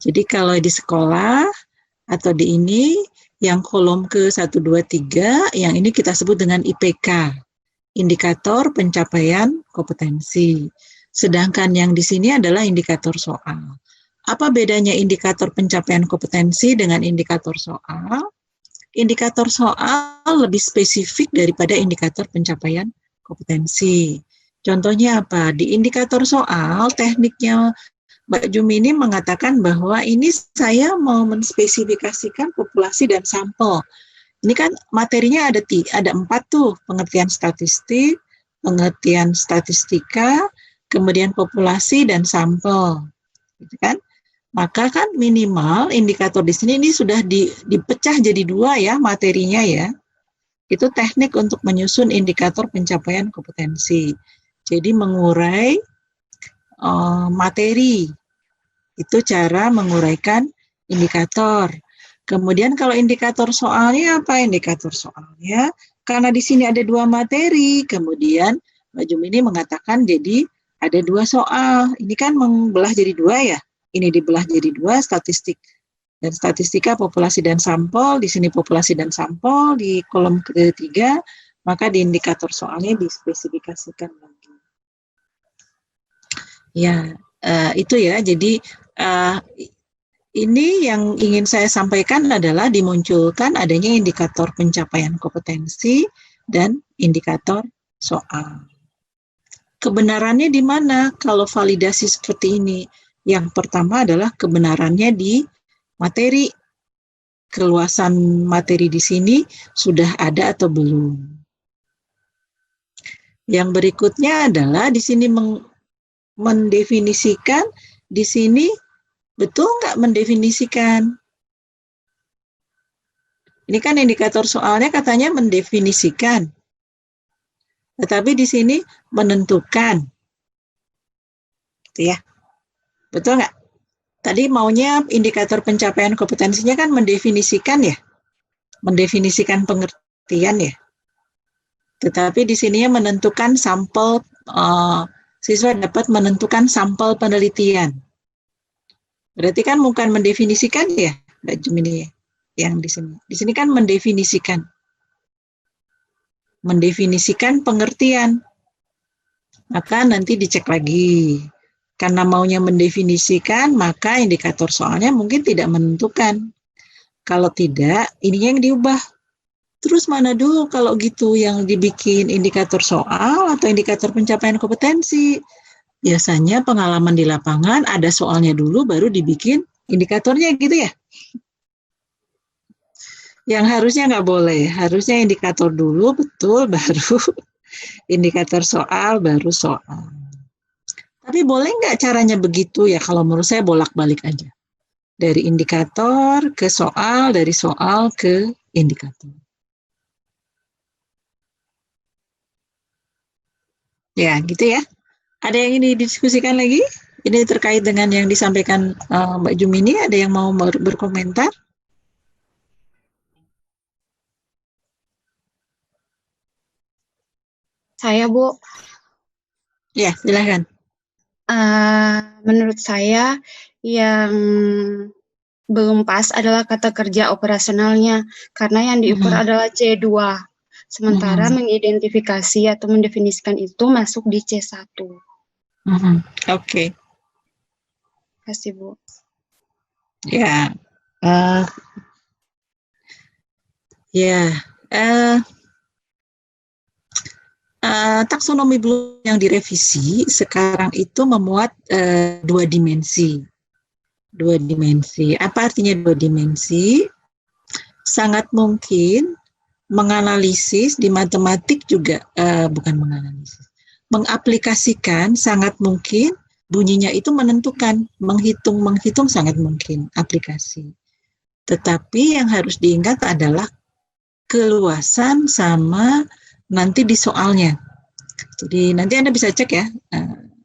Jadi kalau di sekolah atau di ini yang kolom ke 1, 2, 3, yang ini kita sebut dengan IPK, indikator pencapaian kompetensi. Sedangkan yang di sini adalah indikator soal. Apa bedanya indikator pencapaian kompetensi dengan indikator soal? Indikator soal lebih spesifik daripada indikator pencapaian kompetensi. Contohnya apa? Di indikator soal, tekniknya Mbak Jumi ini mengatakan bahwa ini saya mau menspesifikasikan populasi dan sampel. Ini kan materinya ada 4 tuh, pengertian statistik, pengertian statistika, kemudian populasi dan sampel. Gitu kan? Maka kan minimal indikator di sini ini sudah dipecah jadi 2 ya materinya ya. Itu teknik untuk menyusun indikator pencapaian kompetensi. Jadi mengurai materi, itu cara menguraikan indikator. Kemudian kalau indikator soalnya apa? Indikator soalnya, karena di sini ada 2 materi, kemudian Mbak Jum ini mengatakan jadi ada 2 soal. Ini kan membelah jadi 2 ya. Ini dibelah jadi 2, statistik dan statistika, populasi dan sampel. Di sini populasi dan sampel, di kolom ketiga, maka di indikator soalnya dispesifikasikan lagi. Ya, itu ya. Jadi ini yang ingin saya sampaikan adalah dimunculkan adanya indikator pencapaian kompetensi dan indikator soal. Kebenarannya di mana kalau validasi seperti ini? Yang pertama adalah kebenarannya di materi. Keluasan materi di sini sudah ada atau belum? Yang berikutnya adalah di sini mendefinisikan, di sini betul nggak mendefinisikan? Ini kan indikator soalnya katanya mendefinisikan, tetapi di sini menentukan, gitu ya, betul nggak? Tadi maunya indikator pencapaian kompetensinya kan mendefinisikan ya, mendefinisikan pengertian ya, tetapi di sininya menentukan sampel. Siswa dapat menentukan sampel penelitian. Berarti kan bukan mendefinisikan ya, Mbak Jumini ya, yang di sini. Di sini kan mendefinisikan. Mendefinisikan pengertian. Maka nanti dicek lagi. Karena maunya mendefinisikan, maka indikator soalnya mungkin tidak menentukan. Kalau tidak, ininya yang diubah. Terus mana dulu kalau gitu yang dibikin indikator soal atau indikator pencapaian kompetensi? Biasanya pengalaman di lapangan ada soalnya dulu baru dibikin indikatornya gitu ya. Yang harusnya nggak boleh, harusnya indikator dulu betul baru indikator soal baru soal. Tapi boleh nggak caranya begitu ya? Kalau menurut saya bolak-balik aja. Dari indikator ke soal, dari soal ke indikator. Ya, gitu ya. Ada yang ini didiskusikan lagi? Ini terkait dengan yang disampaikan Mbak Jumini, ada yang mau berkomentar? Saya, Bu, Ya, silakan. menurut saya yang belum pas adalah kata kerja operasionalnya, karena yang diukur adalah C2. Sementara mengidentifikasi atau mendefinisikan itu masuk di C1. Oke. Kasih, Bu. Ya, ya, taksonomi Bloom yang direvisi sekarang itu memuat dua dimensi. Dua dimensi. Apa artinya dua dimensi? Sangat mungkin menganalisis di matematik juga, bukan menganalisis, mengaplikasikan sangat mungkin bunyinya itu menentukan, menghitung sangat mungkin aplikasi. Tetapi yang harus diingat adalah keluasan sama nanti di soalnya. Jadi nanti Anda bisa cek ya,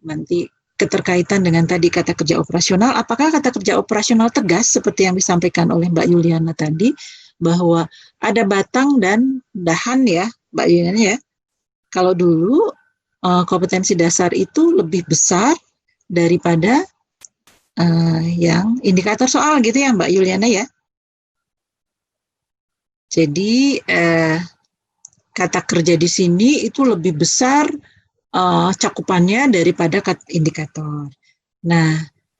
nanti keterkaitan dengan tadi kata kerja operasional, apakah kata kerja operasional tegas seperti yang disampaikan oleh Mbak Yuliana tadi, bahwa ada batang dan dahan ya, Mbak Yuliana ya. Kalau dulu kompetensi dasar itu lebih besar daripada yang indikator soal gitu ya Mbak Yuliana ya. Jadi kata kerja di sini itu lebih besar cakupannya daripada indikator. Nah,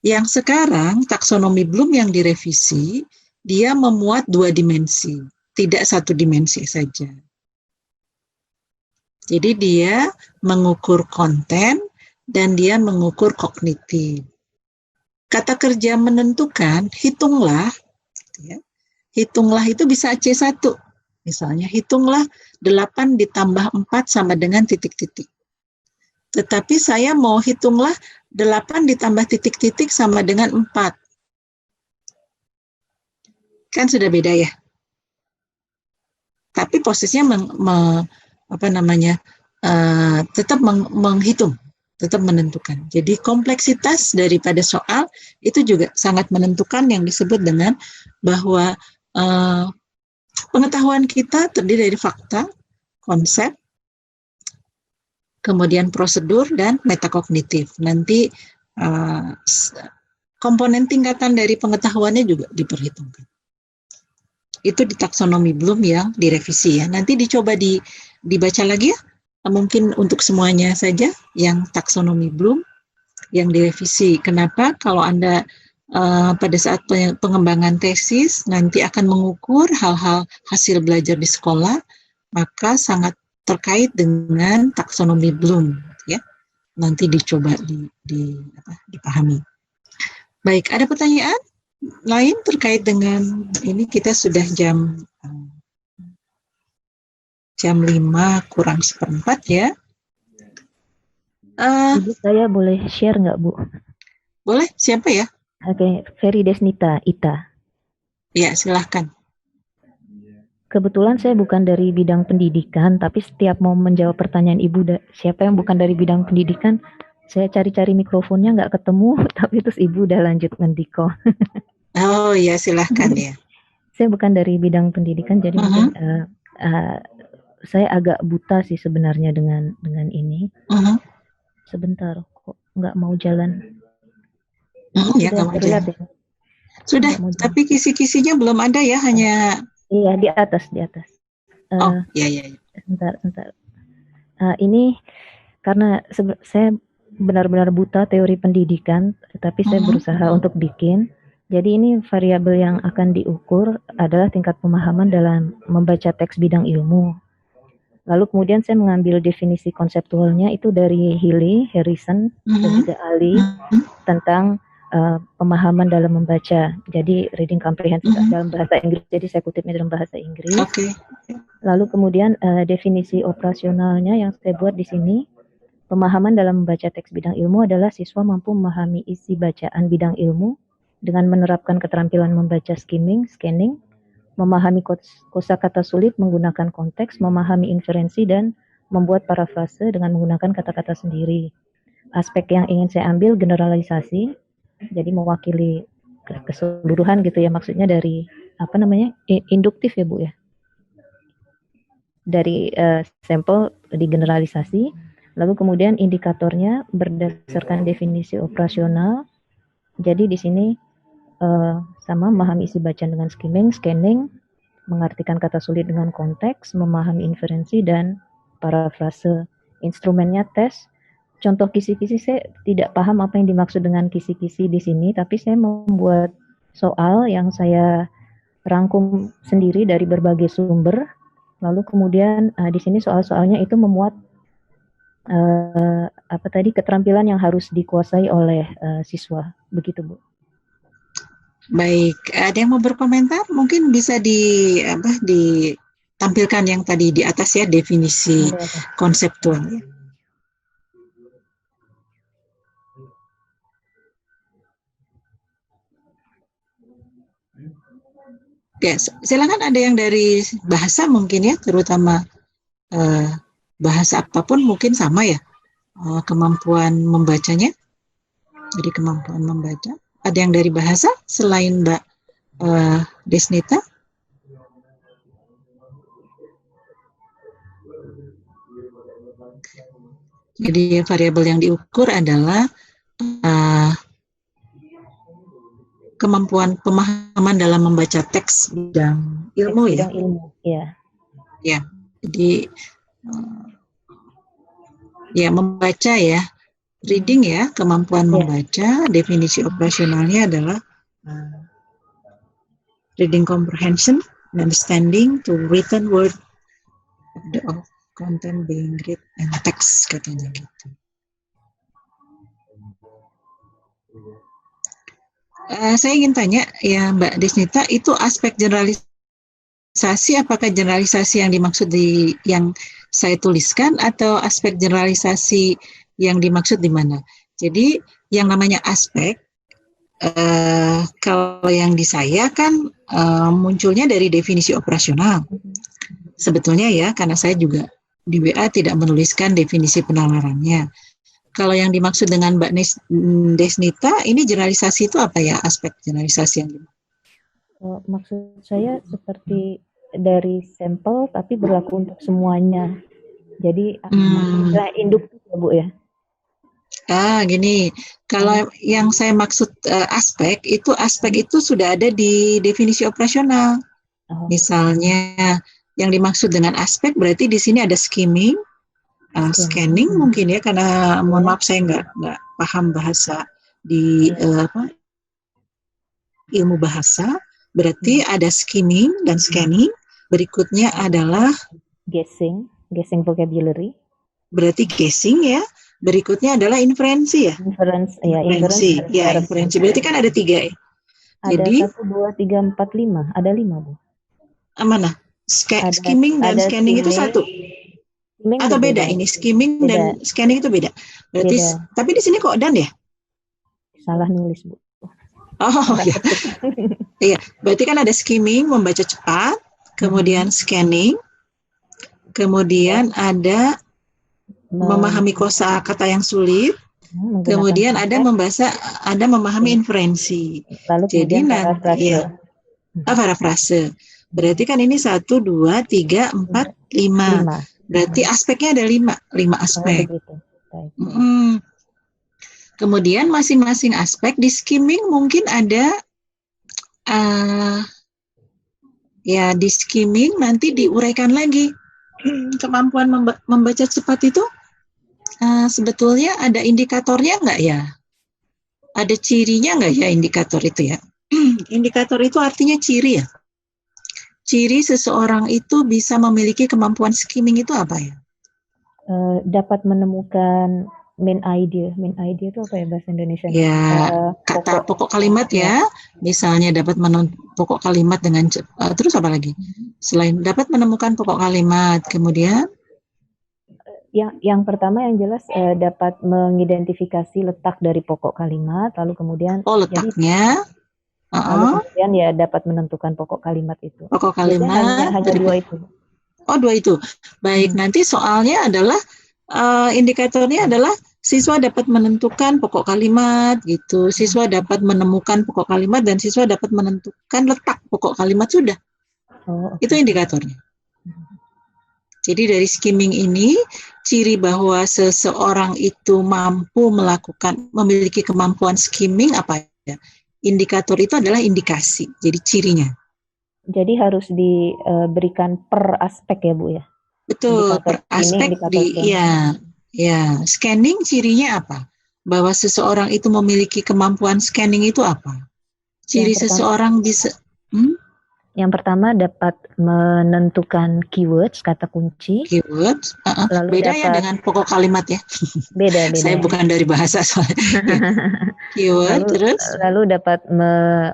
yang sekarang taksonomi Bloom yang direvisi, dia memuat dua dimensi, tidak satu dimensi saja. Jadi dia mengukur konten dan dia mengukur kognitif. Kata kerja menentukan, hitunglah, ya, hitunglah itu bisa C1. Misalnya, hitunglah 8 ditambah 4 sama dengan titik-titik. Tetapi saya mau hitunglah 8 ditambah titik-titik sama dengan 4. Kan sudah beda ya. Tapi posisinya tetap menghitung, tetap menentukan. Jadi kompleksitas daripada soal itu juga sangat menentukan yang disebut dengan bahwa pengetahuan kita terdiri dari fakta, konsep, kemudian prosedur, dan metakognitif. Nanti komponen tingkatan dari pengetahuannya juga diperhitungkan. Itu di taksonomi Bloom yang direvisi ya. Nanti dicoba dibaca lagi ya. Mungkin untuk semuanya saja yang taksonomi Bloom yang direvisi. Kenapa? Kalau Anda pada saat pengembangan tesis nanti akan mengukur hal-hal hasil belajar di sekolah, maka sangat terkait dengan taksonomi Bloom ya. Nanti dicoba dipahami. Baik, ada pertanyaan lain terkait dengan ini? Kita sudah jam 5:04 ya. Ibu, saya boleh share nggak, Bu? Boleh, siapa ya? Oke, Ferry Desnita, ITA. Ya, silahkan. Kebetulan saya bukan dari bidang pendidikan, tapi setiap mau menjawab pertanyaan Ibu, siapa yang bukan dari bidang pendidikan, saya cari-cari mikrofonnya nggak ketemu, tapi terus Ibu udah lanjut ngendiko. Oh ya, silahkan ya. Saya bukan dari bidang pendidikan, jadi mungkin saya agak buta sih sebenarnya dengan ini. Sebentar, kok nggak mau jalan. Ya, nggak mau jalan. Ya? Sudah, tapi kisi-kisinya belum ada ya, hanya. Iya, di atas. Iya. Bentar. Ini karena saya benar-benar buta teori pendidikan, tapi saya berusaha untuk bikin. Jadi ini variabel yang akan diukur adalah tingkat pemahaman dalam membaca teks bidang ilmu. Lalu kemudian saya mengambil definisi konseptualnya itu dari Healy, Harrison, dan juga Ali tentang pemahaman dalam membaca. Jadi reading comprehension dalam bahasa Inggris. Jadi saya kutipnya dalam bahasa Inggris. Okay. Lalu kemudian definisi operasionalnya yang saya buat di sini, pemahaman dalam membaca teks bidang ilmu adalah siswa mampu memahami isi bacaan bidang ilmu dengan menerapkan keterampilan membaca skimming, scanning, memahami kosakata sulit menggunakan konteks, memahami inferensi, dan membuat parafrase dengan menggunakan kata-kata sendiri. Aspek yang ingin saya ambil generalisasi, jadi mewakili keseluruhan gitu ya, maksudnya dari induktif ya Bu ya. dari sampel digeneralisasi, lalu kemudian indikatornya berdasarkan definisi operasional. Jadi di sini sama memahami isi bacaan dengan skimming, scanning, mengartikan kata sulit dengan konteks, memahami inferensi dan parafrase. Instrumennya tes. Contoh kisi-kisi saya tidak paham apa yang dimaksud dengan kisi-kisi di sini, tapi saya membuat soal yang saya rangkum sendiri dari berbagai sumber. Lalu kemudian di sini soal-soalnya itu memuat keterampilan yang harus dikuasai oleh siswa, begitu Bu. Baik, ada yang mau berkomentar? Mungkin bisa ditampilkan yang tadi di atas ya, definisi konseptual ya. Ya, silakan ada yang dari bahasa mungkin ya, terutama bahasa apapun mungkin sama ya, kemampuan membacanya. Jadi kemampuan membaca. Ada yang dari bahasa selain Mbak Desnita? Jadi variabel yang diukur adalah kemampuan pemahaman dalam membaca teks bidang ilmu ya. Bidang ilmu, ya. Ya, jadi ya membaca ya, reading ya, kemampuan membaca. Definisi operasionalnya adalah reading comprehension, understanding to written word of content being read and text katanya gitu. Saya ingin tanya ya Mbak Desnita, itu aspek generalisasi, apakah generalisasi yang dimaksud yang saya tuliskan atau aspek generalisasi yang dimaksud di mana? Jadi yang namanya aspek, kalau yang di saya kan munculnya dari definisi operasional. Sebetulnya ya, karena saya juga di WA tidak menuliskan definisi penalarannya. Kalau yang dimaksud dengan Mbak Desnita, ini generalisasi itu apa ya, aspek generalisasi yang dimaksud? Maksud saya seperti dari sampel tapi berlaku untuk semuanya. Jadi induk ya Bu ya. Gini, kalau yang saya maksud aspek itu sudah ada di definisi operasional. Misalnya yang dimaksud dengan aspek berarti di sini ada skimming, scanning mungkin ya, karena mohon maaf saya nggak paham bahasa di ilmu bahasa. Berarti ada skimming dan scanning. Berikutnya adalah guessing vocabulary. Berarti guessing ya. Berikutnya adalah inferensi ya. Inferensi. Berarti kan ada 3 ya. Ada jadi 1, 2, 3, 4, 5. Ada 5 Bu. Mana? Skimming dan scanning itu satu. Atau beda ini, skimming beda. Dan scanning itu beda. Berarti beda. Tapi di sini kok dan ya? Salah nulis Bu. Oh ya. Iya, berarti kan ada skimming, membaca cepat, kemudian scanning, kemudian ada memahami kosakata yang sulit, kemudian ada memahami inferensi. Lalu jadi parafrase. Berarti kan ini 1, 2, 3, 4, 5. Berarti aspeknya ada 5 aspek. Kemudian masing-masing aspek di skimming mungkin ada di skimming nanti diuraikan lagi. Kemampuan membaca cepat itu sebetulnya ada indikatornya nggak ya? Ada cirinya nggak ya indikator itu ya? Indikator itu artinya ciri ya? Ciri seseorang itu bisa memiliki kemampuan skimming itu apa ya? Dapat menemukan main idea itu apa ya bahasa Indonesia? Ya, kata pokok kalimat ya. Misalnya dapat pokok kalimat dengan terus apa lagi? Selain dapat menemukan pokok kalimat, kemudian yang pertama yang jelas dapat mengidentifikasi letak dari pokok kalimat, lalu kemudian letaknya. Lalu kemudian ya dapat menentukan pokok kalimat itu. Pokok kalimat hanya 2 itu. Oh, 2 itu. Baik, nanti soalnya adalah indikatornya adalah siswa dapat menentukan pokok kalimat gitu. Siswa dapat menemukan pokok kalimat dan siswa dapat menentukan letak pokok kalimat sudah. Itu indikatornya. Jadi dari skimming ini, ciri bahwa seseorang itu memiliki kemampuan skimming apa ya? Indikator itu adalah indikasi, jadi cirinya. Jadi harus diberikan per aspek ya Bu ya? Betul, Indikator per aspek scanning cirinya apa? Bahwa seseorang itu memiliki kemampuan scanning itu apa? Ciri seseorang bisa... Yang pertama dapat menentukan keywords, kata kunci. Keywords, beda ya dengan pokok kalimat ya. Beda. Saya bukan dari bahasa soalnya. Keyword, lalu dapat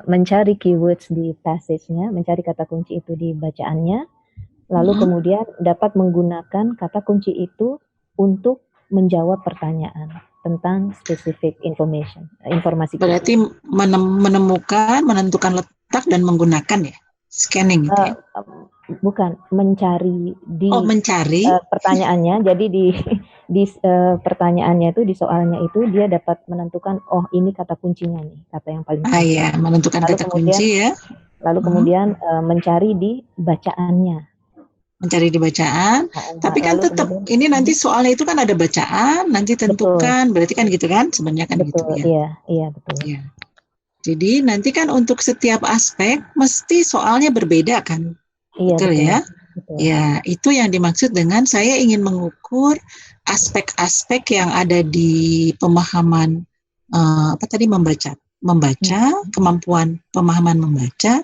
mencari keywords di passage-nya, mencari kata kunci itu di bacaannya. Lalu kemudian dapat menggunakan kata kunci itu untuk menjawab pertanyaan tentang specific informasi. Berarti menentukan letak dan menggunakan ya? Scanning itu ya? Bukan, mencari mencari pertanyaannya. Jadi di pertanyaannya itu, di soalnya itu dia dapat menentukan, oh ini kata kuncinya nih, kata yang paling penting. Iya, menentukan kata kunci ya. Lalu kemudian mencari di bacaannya. Mencari di bacaan, tapi kan tetap ini nanti soalnya itu kan ada bacaan, nanti tentukan, berarti kan gitu kan sebenarnya kan betul, gitu ya. Iya betul. Ya. Jadi nanti kan untuk setiap aspek mesti soalnya berbeda kan, betul ya? Betul. Ya, itu yang dimaksud dengan saya ingin mengukur aspek-aspek yang ada di pemahaman membaca, kemampuan pemahaman membaca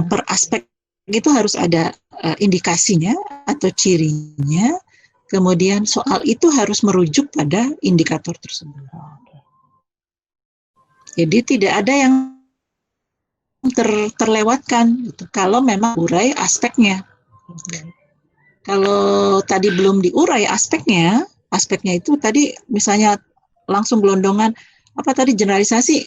per aspek itu harus ada indikasinya atau cirinya, kemudian soal itu harus merujuk pada indikator tersebut. Jadi tidak ada yang terlewatkan gitu, kalau memang urai aspeknya. Kalau tadi belum diurai aspeknya itu tadi misalnya langsung gelondongan generalisasi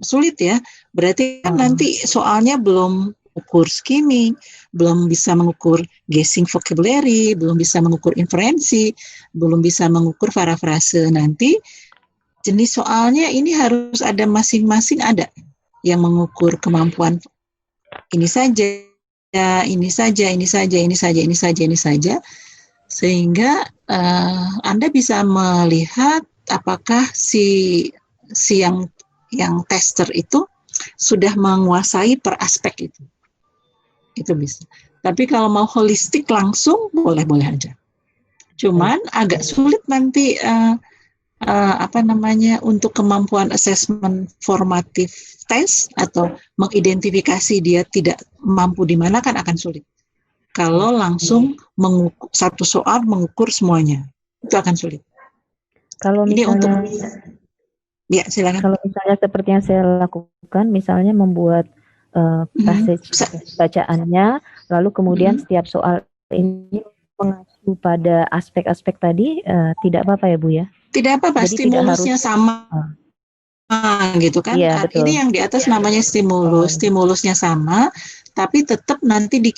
sulit ya. Berarti kan nanti soalnya belum ukur skimming, belum bisa mengukur guessing vocabulary, belum bisa mengukur inferensi, belum bisa mengukur parafrase. Nanti jenis soalnya ini harus ada masing-masing ada yang mengukur kemampuan ini saja, sehingga Anda bisa melihat apakah si yang tester itu sudah menguasai per aspek itu bisa. Tapi kalau mau holistik langsung boleh-boleh aja. Cuman agak sulit nanti untuk kemampuan assessment formatif test atau mengidentifikasi dia tidak mampu di mana kan akan sulit. Kalau langsung satu soal mengukur semuanya, itu akan sulit. Kalau misalnya, ya silakan. Kalau misalnya seperti yang saya lakukan, misalnya membuat passage bacaannya, lalu kemudian setiap soal ini mengacu pada aspek-aspek tadi, tidak apa-apa ya Bu ya? Tidak apa-apa, stimulusnya sama. Gitu kan. Iya, ini yang di atas namanya stimulusnya sama, tapi tetap nanti di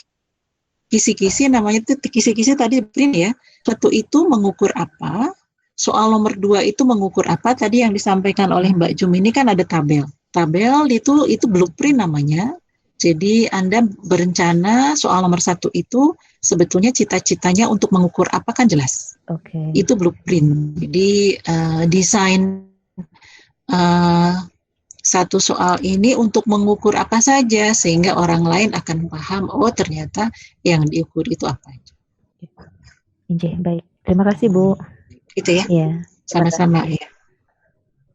kisi-kisi namanya itu kisi-kisi tadi print ya. Satu itu mengukur apa, soal nomor 2 itu mengukur apa, tadi yang disampaikan oleh Mbak Jum ini kan ada tabel itu blueprint namanya. Jadi Anda berencana soal nomor 1 itu sebetulnya cita-citanya untuk mengukur apa kan jelas. Itu blueprint. Jadi desain satu soal ini untuk mengukur apa saja sehingga orang lain akan paham, oh ternyata yang diukur itu apa aja. Baik, terima kasih Bu. Gitu ya? Iya. Sama-sama ya.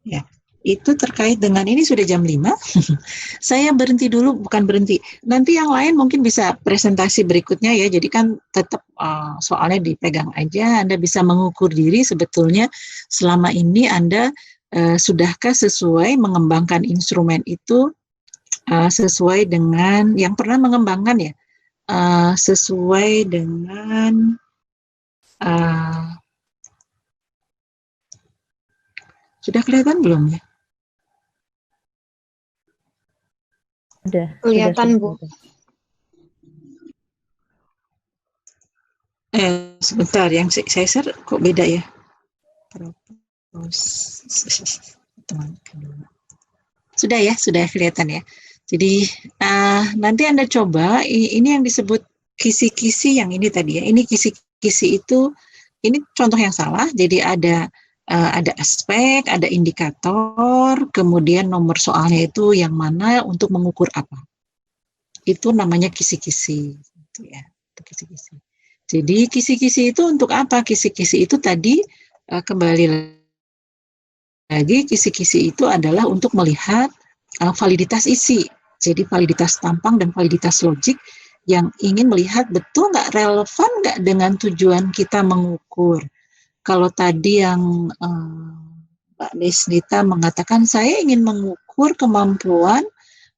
Ya. Itu terkait dengan ini sudah jam 5. Saya berhenti dulu, bukan berhenti. Nanti yang lain mungkin bisa presentasi berikutnya ya. Jadi kan tetap soalnya dipegang aja. Anda bisa mengukur diri sebetulnya selama ini Anda sudahkah sesuai mengembangkan instrumen itu sesuai dengan yang pernah mengembangkan ya, sesuai dengan sudah kelihatan belum ya? Sudah kelihatan Bu. Sebentar, yang saya share kok beda ya? Sudah ya, sudah kelihatan ya. Jadi nanti Anda coba ini yang disebut kisi-kisi yang ini tadi ya. Ini kisi kisi itu, ini contoh yang salah, jadi ada aspek, ada indikator, kemudian nomor soalnya itu yang mana untuk mengukur apa. Itu namanya kisi-kisi. Gitu ya, itu kisi-kisi. Jadi kisi-kisi itu untuk apa? Kisi-kisi itu tadi kembali lagi, kisi-kisi itu adalah untuk melihat validitas isi. Jadi validitas tampang dan validitas logik yang ingin melihat betul nggak, relevan nggak dengan tujuan kita mengukur. Kalau tadi yang Mbak Desnita mengatakan saya ingin mengukur kemampuan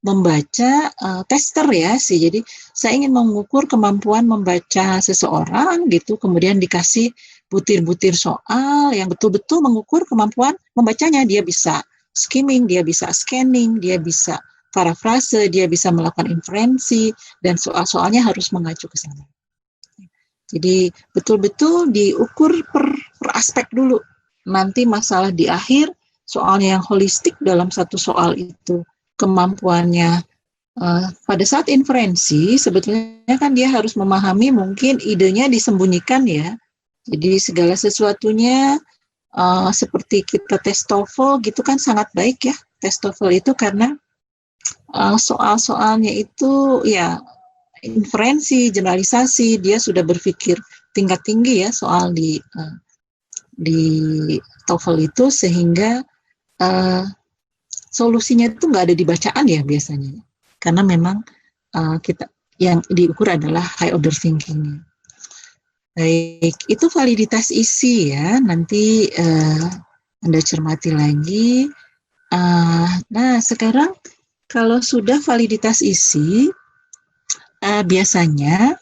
membaca tester ya sih. Jadi saya ingin mengukur kemampuan membaca seseorang gitu, kemudian dikasih butir-butir soal yang betul-betul mengukur kemampuan membacanya. Dia bisa skimming, dia bisa scanning, dia bisa parafrase, dia bisa melakukan inferensi, dan soal-soalnya harus mengacu ke sana. Jadi betul-betul diukur per aspek dulu. Nanti masalah di akhir, soalnya yang holistik dalam satu soal itu, kemampuannya pada saat inferensi, sebetulnya kan dia harus memahami mungkin idenya disembunyikan ya. Jadi segala sesuatunya seperti kita tes TOEFL gitu kan sangat baik ya, tes TOEFL itu karena soal-soalnya itu ya inferensi, generalisasi, dia sudah berpikir tingkat tinggi ya soal di TOEFL itu, sehingga solusinya itu nggak ada di bacaan ya biasanya, karena memang kita yang diukur adalah high order thinking. Baik, itu validitas isi ya, nanti Anda cermati lagi. Nah, sekarang kalau sudah validitas isi, biasanya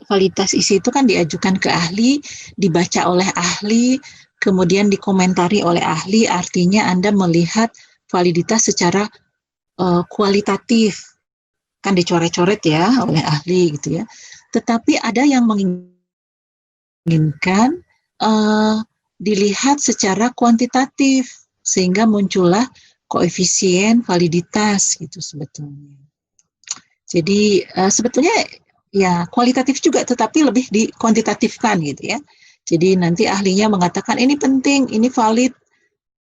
validitas isi itu kan diajukan ke ahli, dibaca oleh ahli, kemudian dikomentari oleh ahli, artinya Anda melihat validitas secara kualitatif, kan dicoret-coret ya oleh ahli gitu ya. Tetapi ada yang menginginkan dilihat secara kuantitatif, sehingga muncullah koefisien validitas gitu sebetulnya. Jadi sebetulnya ya kualitatif juga, tetapi lebih dikuantitatifkan gitu ya. Jadi nanti ahlinya mengatakan ini penting, ini valid,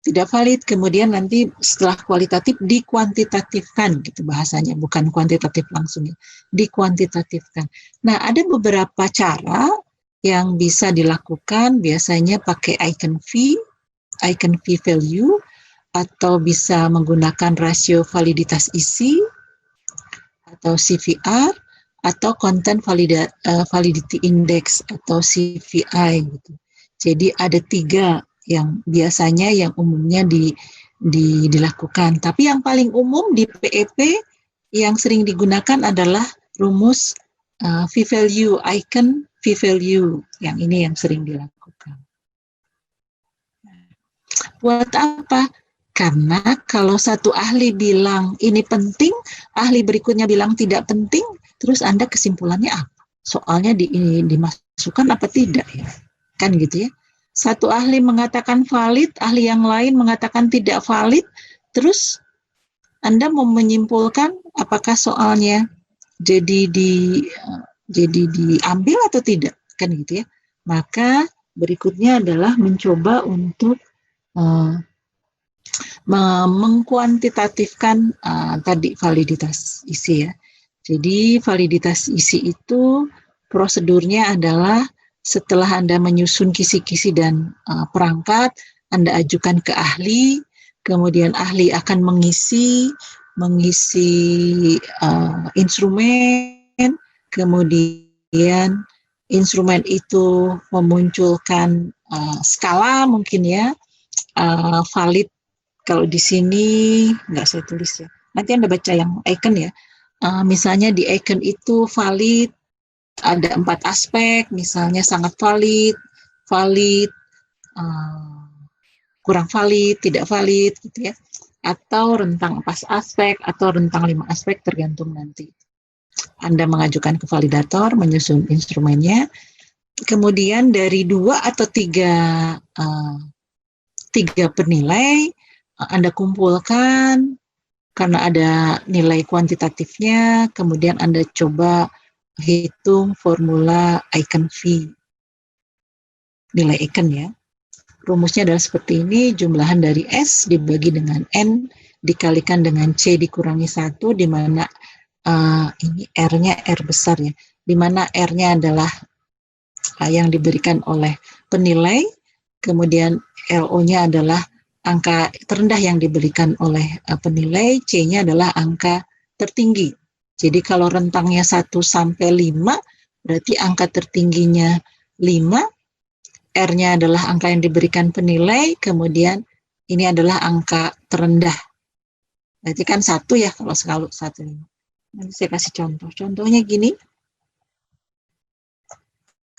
tidak valid, kemudian nanti setelah kualitatif dikuantitatifkan gitu bahasanya, bukan kuantitatif langsung ya, dikuantitatifkan. Nah, ada beberapa cara yang bisa dilakukan, biasanya pakai icon V value, atau bisa menggunakan rasio validitas isi, atau CVR, atau content validity index atau CVI gitu. Jadi ada 3 yang biasanya yang umumnya dilakukan. Tapi yang paling umum di PEP yang sering digunakan adalah rumus V-value, icon V-value. Yang ini yang sering dilakukan. Buat apa? Karena kalau satu ahli bilang ini penting, ahli berikutnya bilang tidak penting, terus Anda kesimpulannya apa? Soalnya dimasukkan apa tidak ya? Kan gitu ya. Satu ahli mengatakan valid, ahli yang lain mengatakan tidak valid, terus Anda mau menyimpulkan apakah soalnya jadi diambil atau tidak, kan gitu ya. Maka berikutnya adalah mencoba untuk mengkuantitatifkan tadi validitas isi ya. Jadi validitas isi itu prosedurnya adalah setelah Anda menyusun kisi-kisi dan perangkat, Anda ajukan ke ahli, kemudian ahli akan mengisi instrumen, kemudian instrumen itu memunculkan skala mungkin ya, valid. Kalau di sini nggak saya tulis ya, nanti Anda baca yang icon ya. Misalnya di icon itu valid, ada 4 aspek, misalnya sangat valid, kurang valid, tidak valid, gitu ya. Atau rentang 4 aspek, atau rentang 5 aspek, tergantung nanti. Anda mengajukan ke validator, menyusun instrumennya, kemudian dari 2 atau 3 penilai, Anda kumpulkan, karena ada nilai kuantitatifnya, kemudian Anda coba hitung formula icon V, nilai icon ya. Rumusnya adalah seperti ini, jumlahan dari S dibagi dengan N dikalikan dengan C dikurangi 1, di mana ini R-nya R besar ya, di mana R-nya adalah yang diberikan oleh penilai, kemudian LO-nya adalah angka terendah yang diberikan oleh penilai, C-nya adalah angka tertinggi. Jadi kalau rentangnya 1 sampai 5, berarti angka tertingginya 5, R-nya adalah angka yang diberikan penilai, kemudian ini adalah angka terendah. Berarti kan 1 ya kalau 1, 5. Nanti saya kasih contoh. Contohnya gini.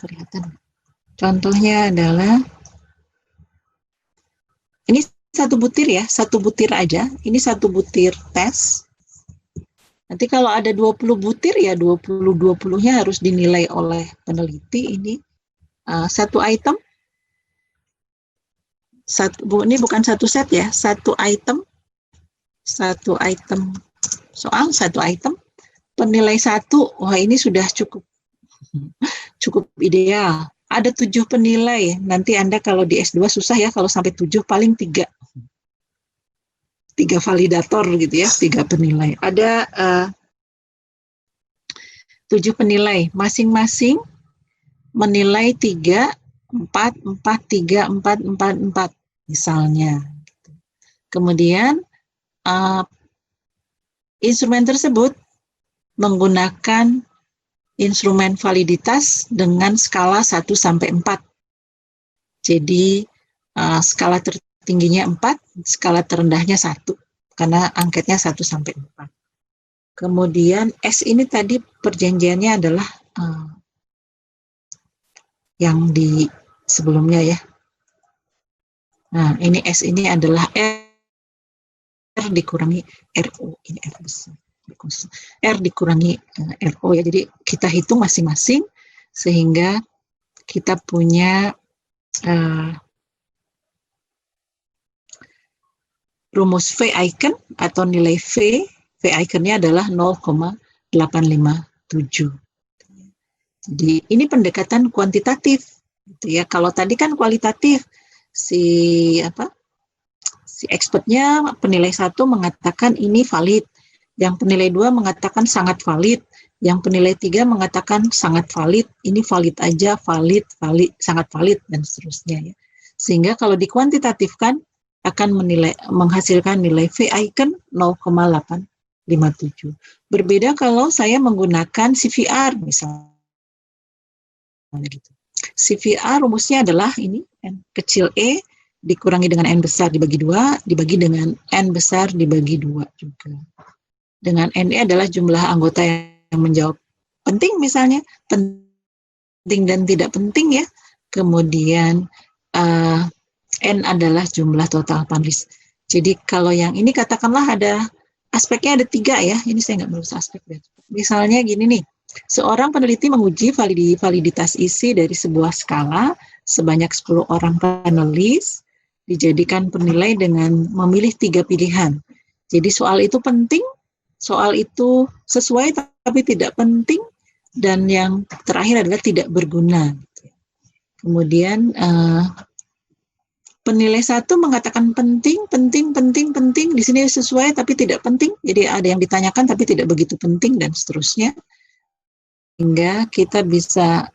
Kelihatan. Contohnya adalah, ini 1 butir ya, 1 butir aja. Ini 1 butir tes. Nanti kalau ada 20 butir ya 20-20-nya harus dinilai oleh peneliti. Ini 1 item. Ini bukan 1 set ya, 1 item. 1 item soal, 1 item. Penilai 1, wah ini sudah cukup ideal. Ada 7 penilai. Nanti Anda kalau di S2 susah ya, kalau sampai 7 paling 3. 3 validator gitu ya, 3 penilai. Ada 7 penilai, masing-masing menilai 3, 4, 4, 3, 4, 4, 4 misalnya. Kemudian instrumen tersebut menggunakan instrumen validitas dengan skala 1 sampai 4. Jadi skala tertingginya 4, skala terendahnya 1, karena angketnya 1 sampai 4. Kemudian S ini tadi perjanjiannya adalah yang di sebelumnya ya. Nah, ini S ini adalah R dikurangi RO, ini R besar. R dikurangi RO ya, jadi kita hitung masing-masing sehingga kita punya rumus V icon atau nilai V iconnya adalah 0,857. Jadi ini pendekatan kuantitatif gitu ya. Kalau tadi kan kualitatif, si expertnya penilai 1 mengatakan ini valid, yang penilai 2 mengatakan sangat valid, yang penilai 3 mengatakan sangat valid, ini valid aja, valid, sangat valid, dan seterusnya ya. Sehingga kalau dikuantitatifkan akan menghasilkan nilai V icon 0,857. Berbeda kalau saya menggunakan CVR misalnya gitu. CVR rumusnya adalah ini, N kecil E dikurangi dengan N besar dibagi 2, dibagi dengan N besar dibagi 2 juga. Dengan NE adalah jumlah anggota yang menjawab penting misalnya, penting dan tidak penting ya. Kemudian N adalah jumlah total panelis. Jadi kalau yang ini katakanlah ada aspeknya ada 3 ya, ini saya nggak menulis aspek. Misalnya gini nih, seorang peneliti menguji validitas isi dari sebuah skala sebanyak 10 orang panelis, dijadikan penilai dengan memilih 3 pilihan. Jadi soal itu penting, soal itu sesuai tapi tidak penting, dan yang terakhir adalah tidak berguna. Kemudian penilai 1 mengatakan penting, di sini sesuai tapi tidak penting, jadi ada yang ditanyakan tapi tidak begitu penting, dan seterusnya. Hingga kita bisa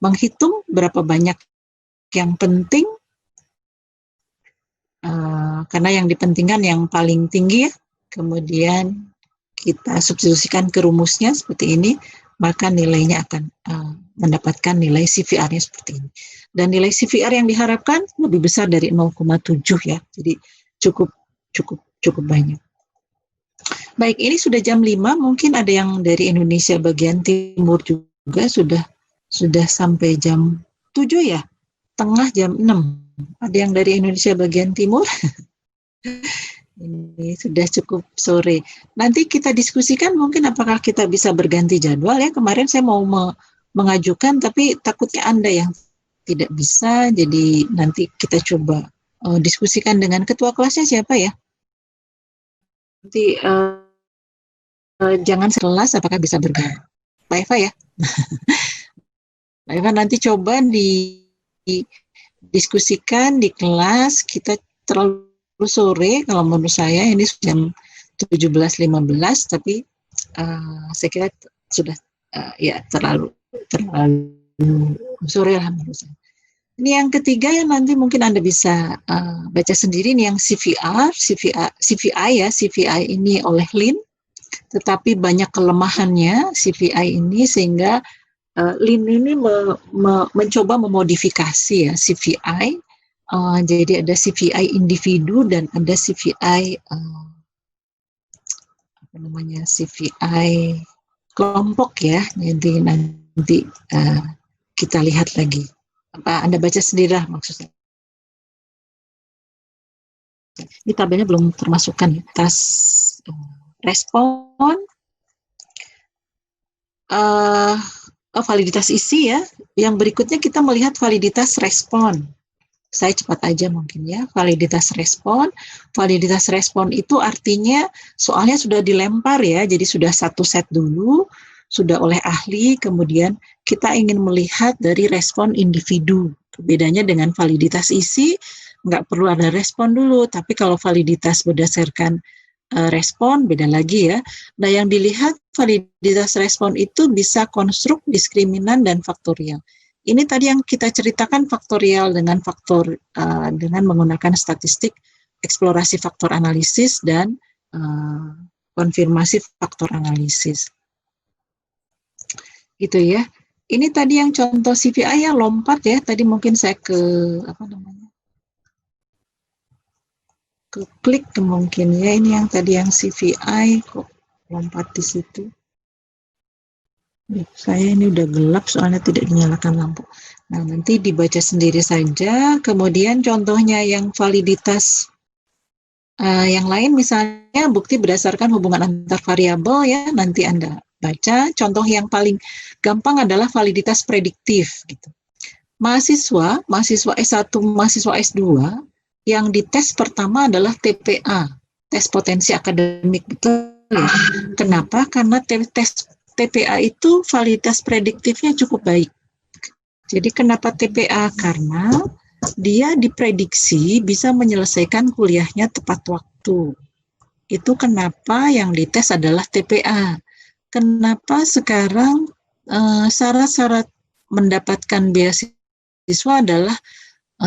menghitung berapa banyak yang penting, karena yang dipentingkan yang paling tinggi ya. Kemudian kita substitusikan ke rumusnya seperti ini, maka nilainya akan mendapatkan nilai CVR-nya seperti ini. Dan nilai CVR yang diharapkan lebih besar dari 0,7 ya, jadi cukup banyak. Baik, ini sudah jam 5, mungkin ada yang dari Indonesia bagian timur juga sudah sampai jam 7 ya, tengah jam 6. Ada yang dari Indonesia bagian timur? Ini sudah cukup sore. Nanti kita diskusikan mungkin apakah kita bisa berganti jadwal ya. Kemarin saya mau mengajukan tapi takutnya Anda yang tidak bisa. Jadi nanti kita coba diskusikan dengan ketua kelasnya siapa ya. Nanti jangan sekelas apakah bisa berganti. Mbak Eva ya. Mbak Eva nanti coba diskusikan di kelas, kita terlalu sore kalau menurut saya, ini jam 17.15, tapi saya kira sudah ya terlalu sore lah menurut saya. Ini yang ketiga yang nanti mungkin Anda bisa baca sendiri, ini yang CVI ya, CVI ini oleh Lin, tetapi banyak kelemahannya CVI ini, sehingga Lin ini mencoba memodifikasi ya CVI. Jadi ada CVI individu dan ada CVI CVI kelompok ya. Jadi nanti kita lihat lagi. Anda baca sendiri lah maksudnya. Ini tabelnya belum termasukkan ya. Tas respon, validitas isi ya. Yang berikutnya kita melihat validitas respon. Saya cepat aja mungkin ya. Validitas respon. Validitas respon itu artinya soalnya sudah dilempar ya. Jadi sudah satu set dulu, sudah oleh ahli, kemudian kita ingin melihat dari respon individu. Bedanya dengan validitas isi, nggak perlu ada respon dulu, tapi kalau validitas berdasarkan respon, beda lagi ya. Nah, yang dilihat validitas respon itu bisa konstruk, diskriminan, dan faktorial. Ini tadi yang kita ceritakan faktorial dengan dengan menggunakan statistik, eksplorasi faktor analisis, dan konfirmasi faktor analisis. Gitu ya. Ini tadi yang contoh CVI ya, lompat ya. Tadi mungkin saya ke klik mungkin ya. Ini yang tadi yang CVI kok lompat di situ. Saya ini udah gelap soalnya tidak dinyalakan lampu. Nah, nanti dibaca sendiri saja. Kemudian contohnya yang validitas yang lain, misalnya bukti berdasarkan hubungan antar variabel ya, nanti Anda baca. Contoh yang paling gampang adalah validitas prediktif gitu. Mahasiswa S1, mahasiswa S2 yang dites pertama adalah TPA, tes potensi akademik, betul ya. Kenapa? Karena tes TPA itu validitas prediktifnya cukup baik. Jadi kenapa TPA? Karena dia diprediksi bisa menyelesaikan kuliahnya tepat waktu. Itu kenapa yang dites adalah TPA. Kenapa sekarang syarat-syarat mendapatkan beasiswa adalah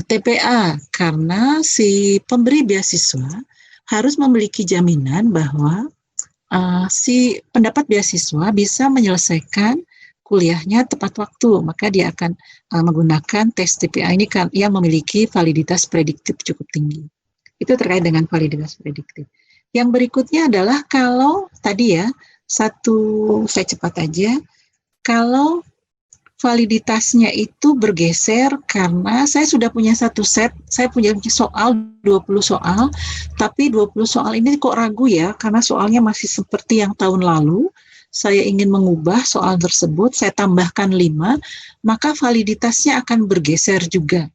TPA? Karena si pemberi beasiswa harus memiliki jaminan bahwa si pendapat beasiswa bisa menyelesaikan kuliahnya tepat waktu, maka dia akan menggunakan tes TPA ini kan yang memiliki validitas prediktif cukup tinggi. Itu terkait dengan validitas prediktif. Yang berikutnya adalah kalau tadi ya, saya cepat aja, kalau validitasnya itu bergeser karena saya sudah punya satu set, saya punya soal 20 soal, tapi 20 soal ini kok ragu ya, karena soalnya masih seperti yang tahun lalu, saya ingin mengubah soal tersebut, saya tambahkan 5, maka validitasnya akan bergeser juga.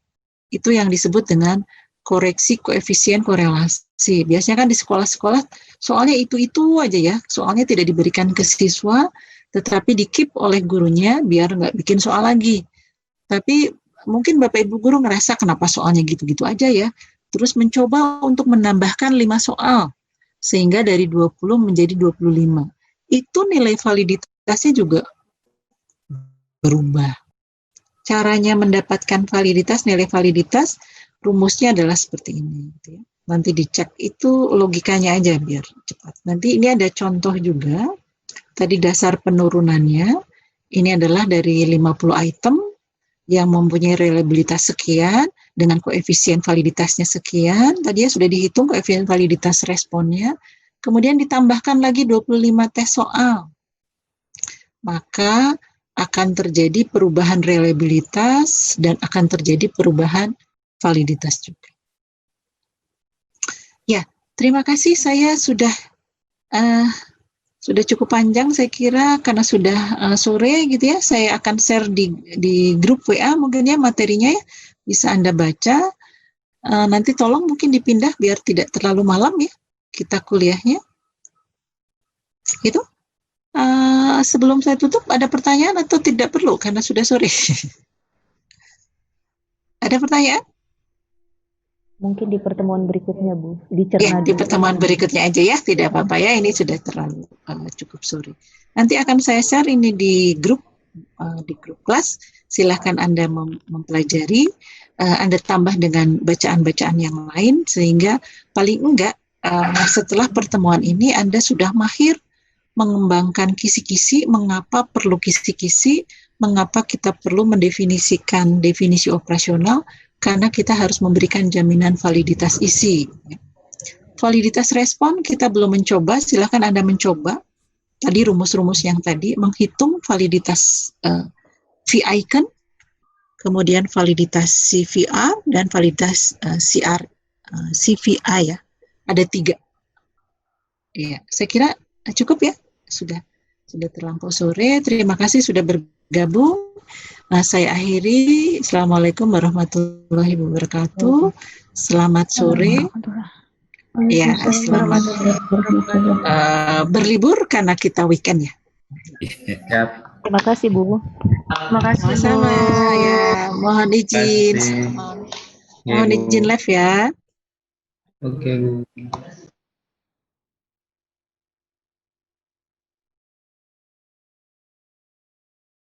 Itu yang disebut dengan koreksi koefisien korelasi. Biasanya kan di sekolah-sekolah soalnya itu-itu aja ya, soalnya tidak diberikan ke siswa, tetapi di-keep oleh gurunya biar nggak bikin soal lagi. Tapi mungkin Bapak Ibu guru ngerasa kenapa soalnya gitu-gitu aja ya, terus mencoba untuk menambahkan 5 soal, sehingga dari 20 menjadi 25. Itu nilai validitasnya juga berubah. Caranya mendapatkan validitas, nilai validitas, rumusnya adalah seperti ini. Gitu ya. Nanti dicek itu logikanya aja biar cepat. Nanti ini ada contoh juga. Tadi dasar penurunannya, ini adalah dari 50 item yang mempunyai reliabilitas sekian, dengan koefisien validitasnya sekian, tadi ya sudah dihitung koefisien validitas responnya, kemudian ditambahkan lagi 25 tes soal. Maka akan terjadi perubahan reliabilitas dan akan terjadi perubahan validitas juga. Ya, terima kasih, saya sudah cukup panjang saya kira karena sudah sore gitu ya. Saya akan share di grup WA mungkin ya materinya ya, bisa Anda baca. Nanti tolong mungkin dipindah biar tidak terlalu malam ya kita kuliahnya. Gitu. Sebelum saya tutup, ada pertanyaan atau tidak perlu karena sudah sore? Ada pertanyaan? Mungkin di pertemuan berikutnya, Bu. Ya, Dicerna di dulu. pertemuan berikutnya aja ya, tidak apa-apa ya. Ini sudah terlalu cukup sore. Nanti akan saya share ini di grup kelas. Silahkan Anda mempelajari. Anda tambah dengan bacaan-bacaan yang lain sehingga paling enggak setelah pertemuan ini Anda sudah mahir mengembangkan kisi-kisi, mengapa perlu kisi-kisi, mengapa kita perlu mendefinisikan definisi operasional, karena kita harus memberikan jaminan validitas isi. Validitas respon kita belum mencoba, silakan Anda mencoba. Tadi rumus-rumus yang tadi, menghitung validitas V-icon, kemudian validitas CVR, dan validitas CVI ya. Ada 3. Ya, saya kira cukup ya. Sudah terlampau sore. Terima kasih sudah bergabung. Saya akhiri. Assalamualaikum warahmatullahi wabarakatuh. Selamat sore. Ya, selamat berlibur karena kita weekend ya. Terima kasih, Bu. Terima kasih, Bu. Sama ya. Mohon izin. Mohon izin live ya. Oke, Bu.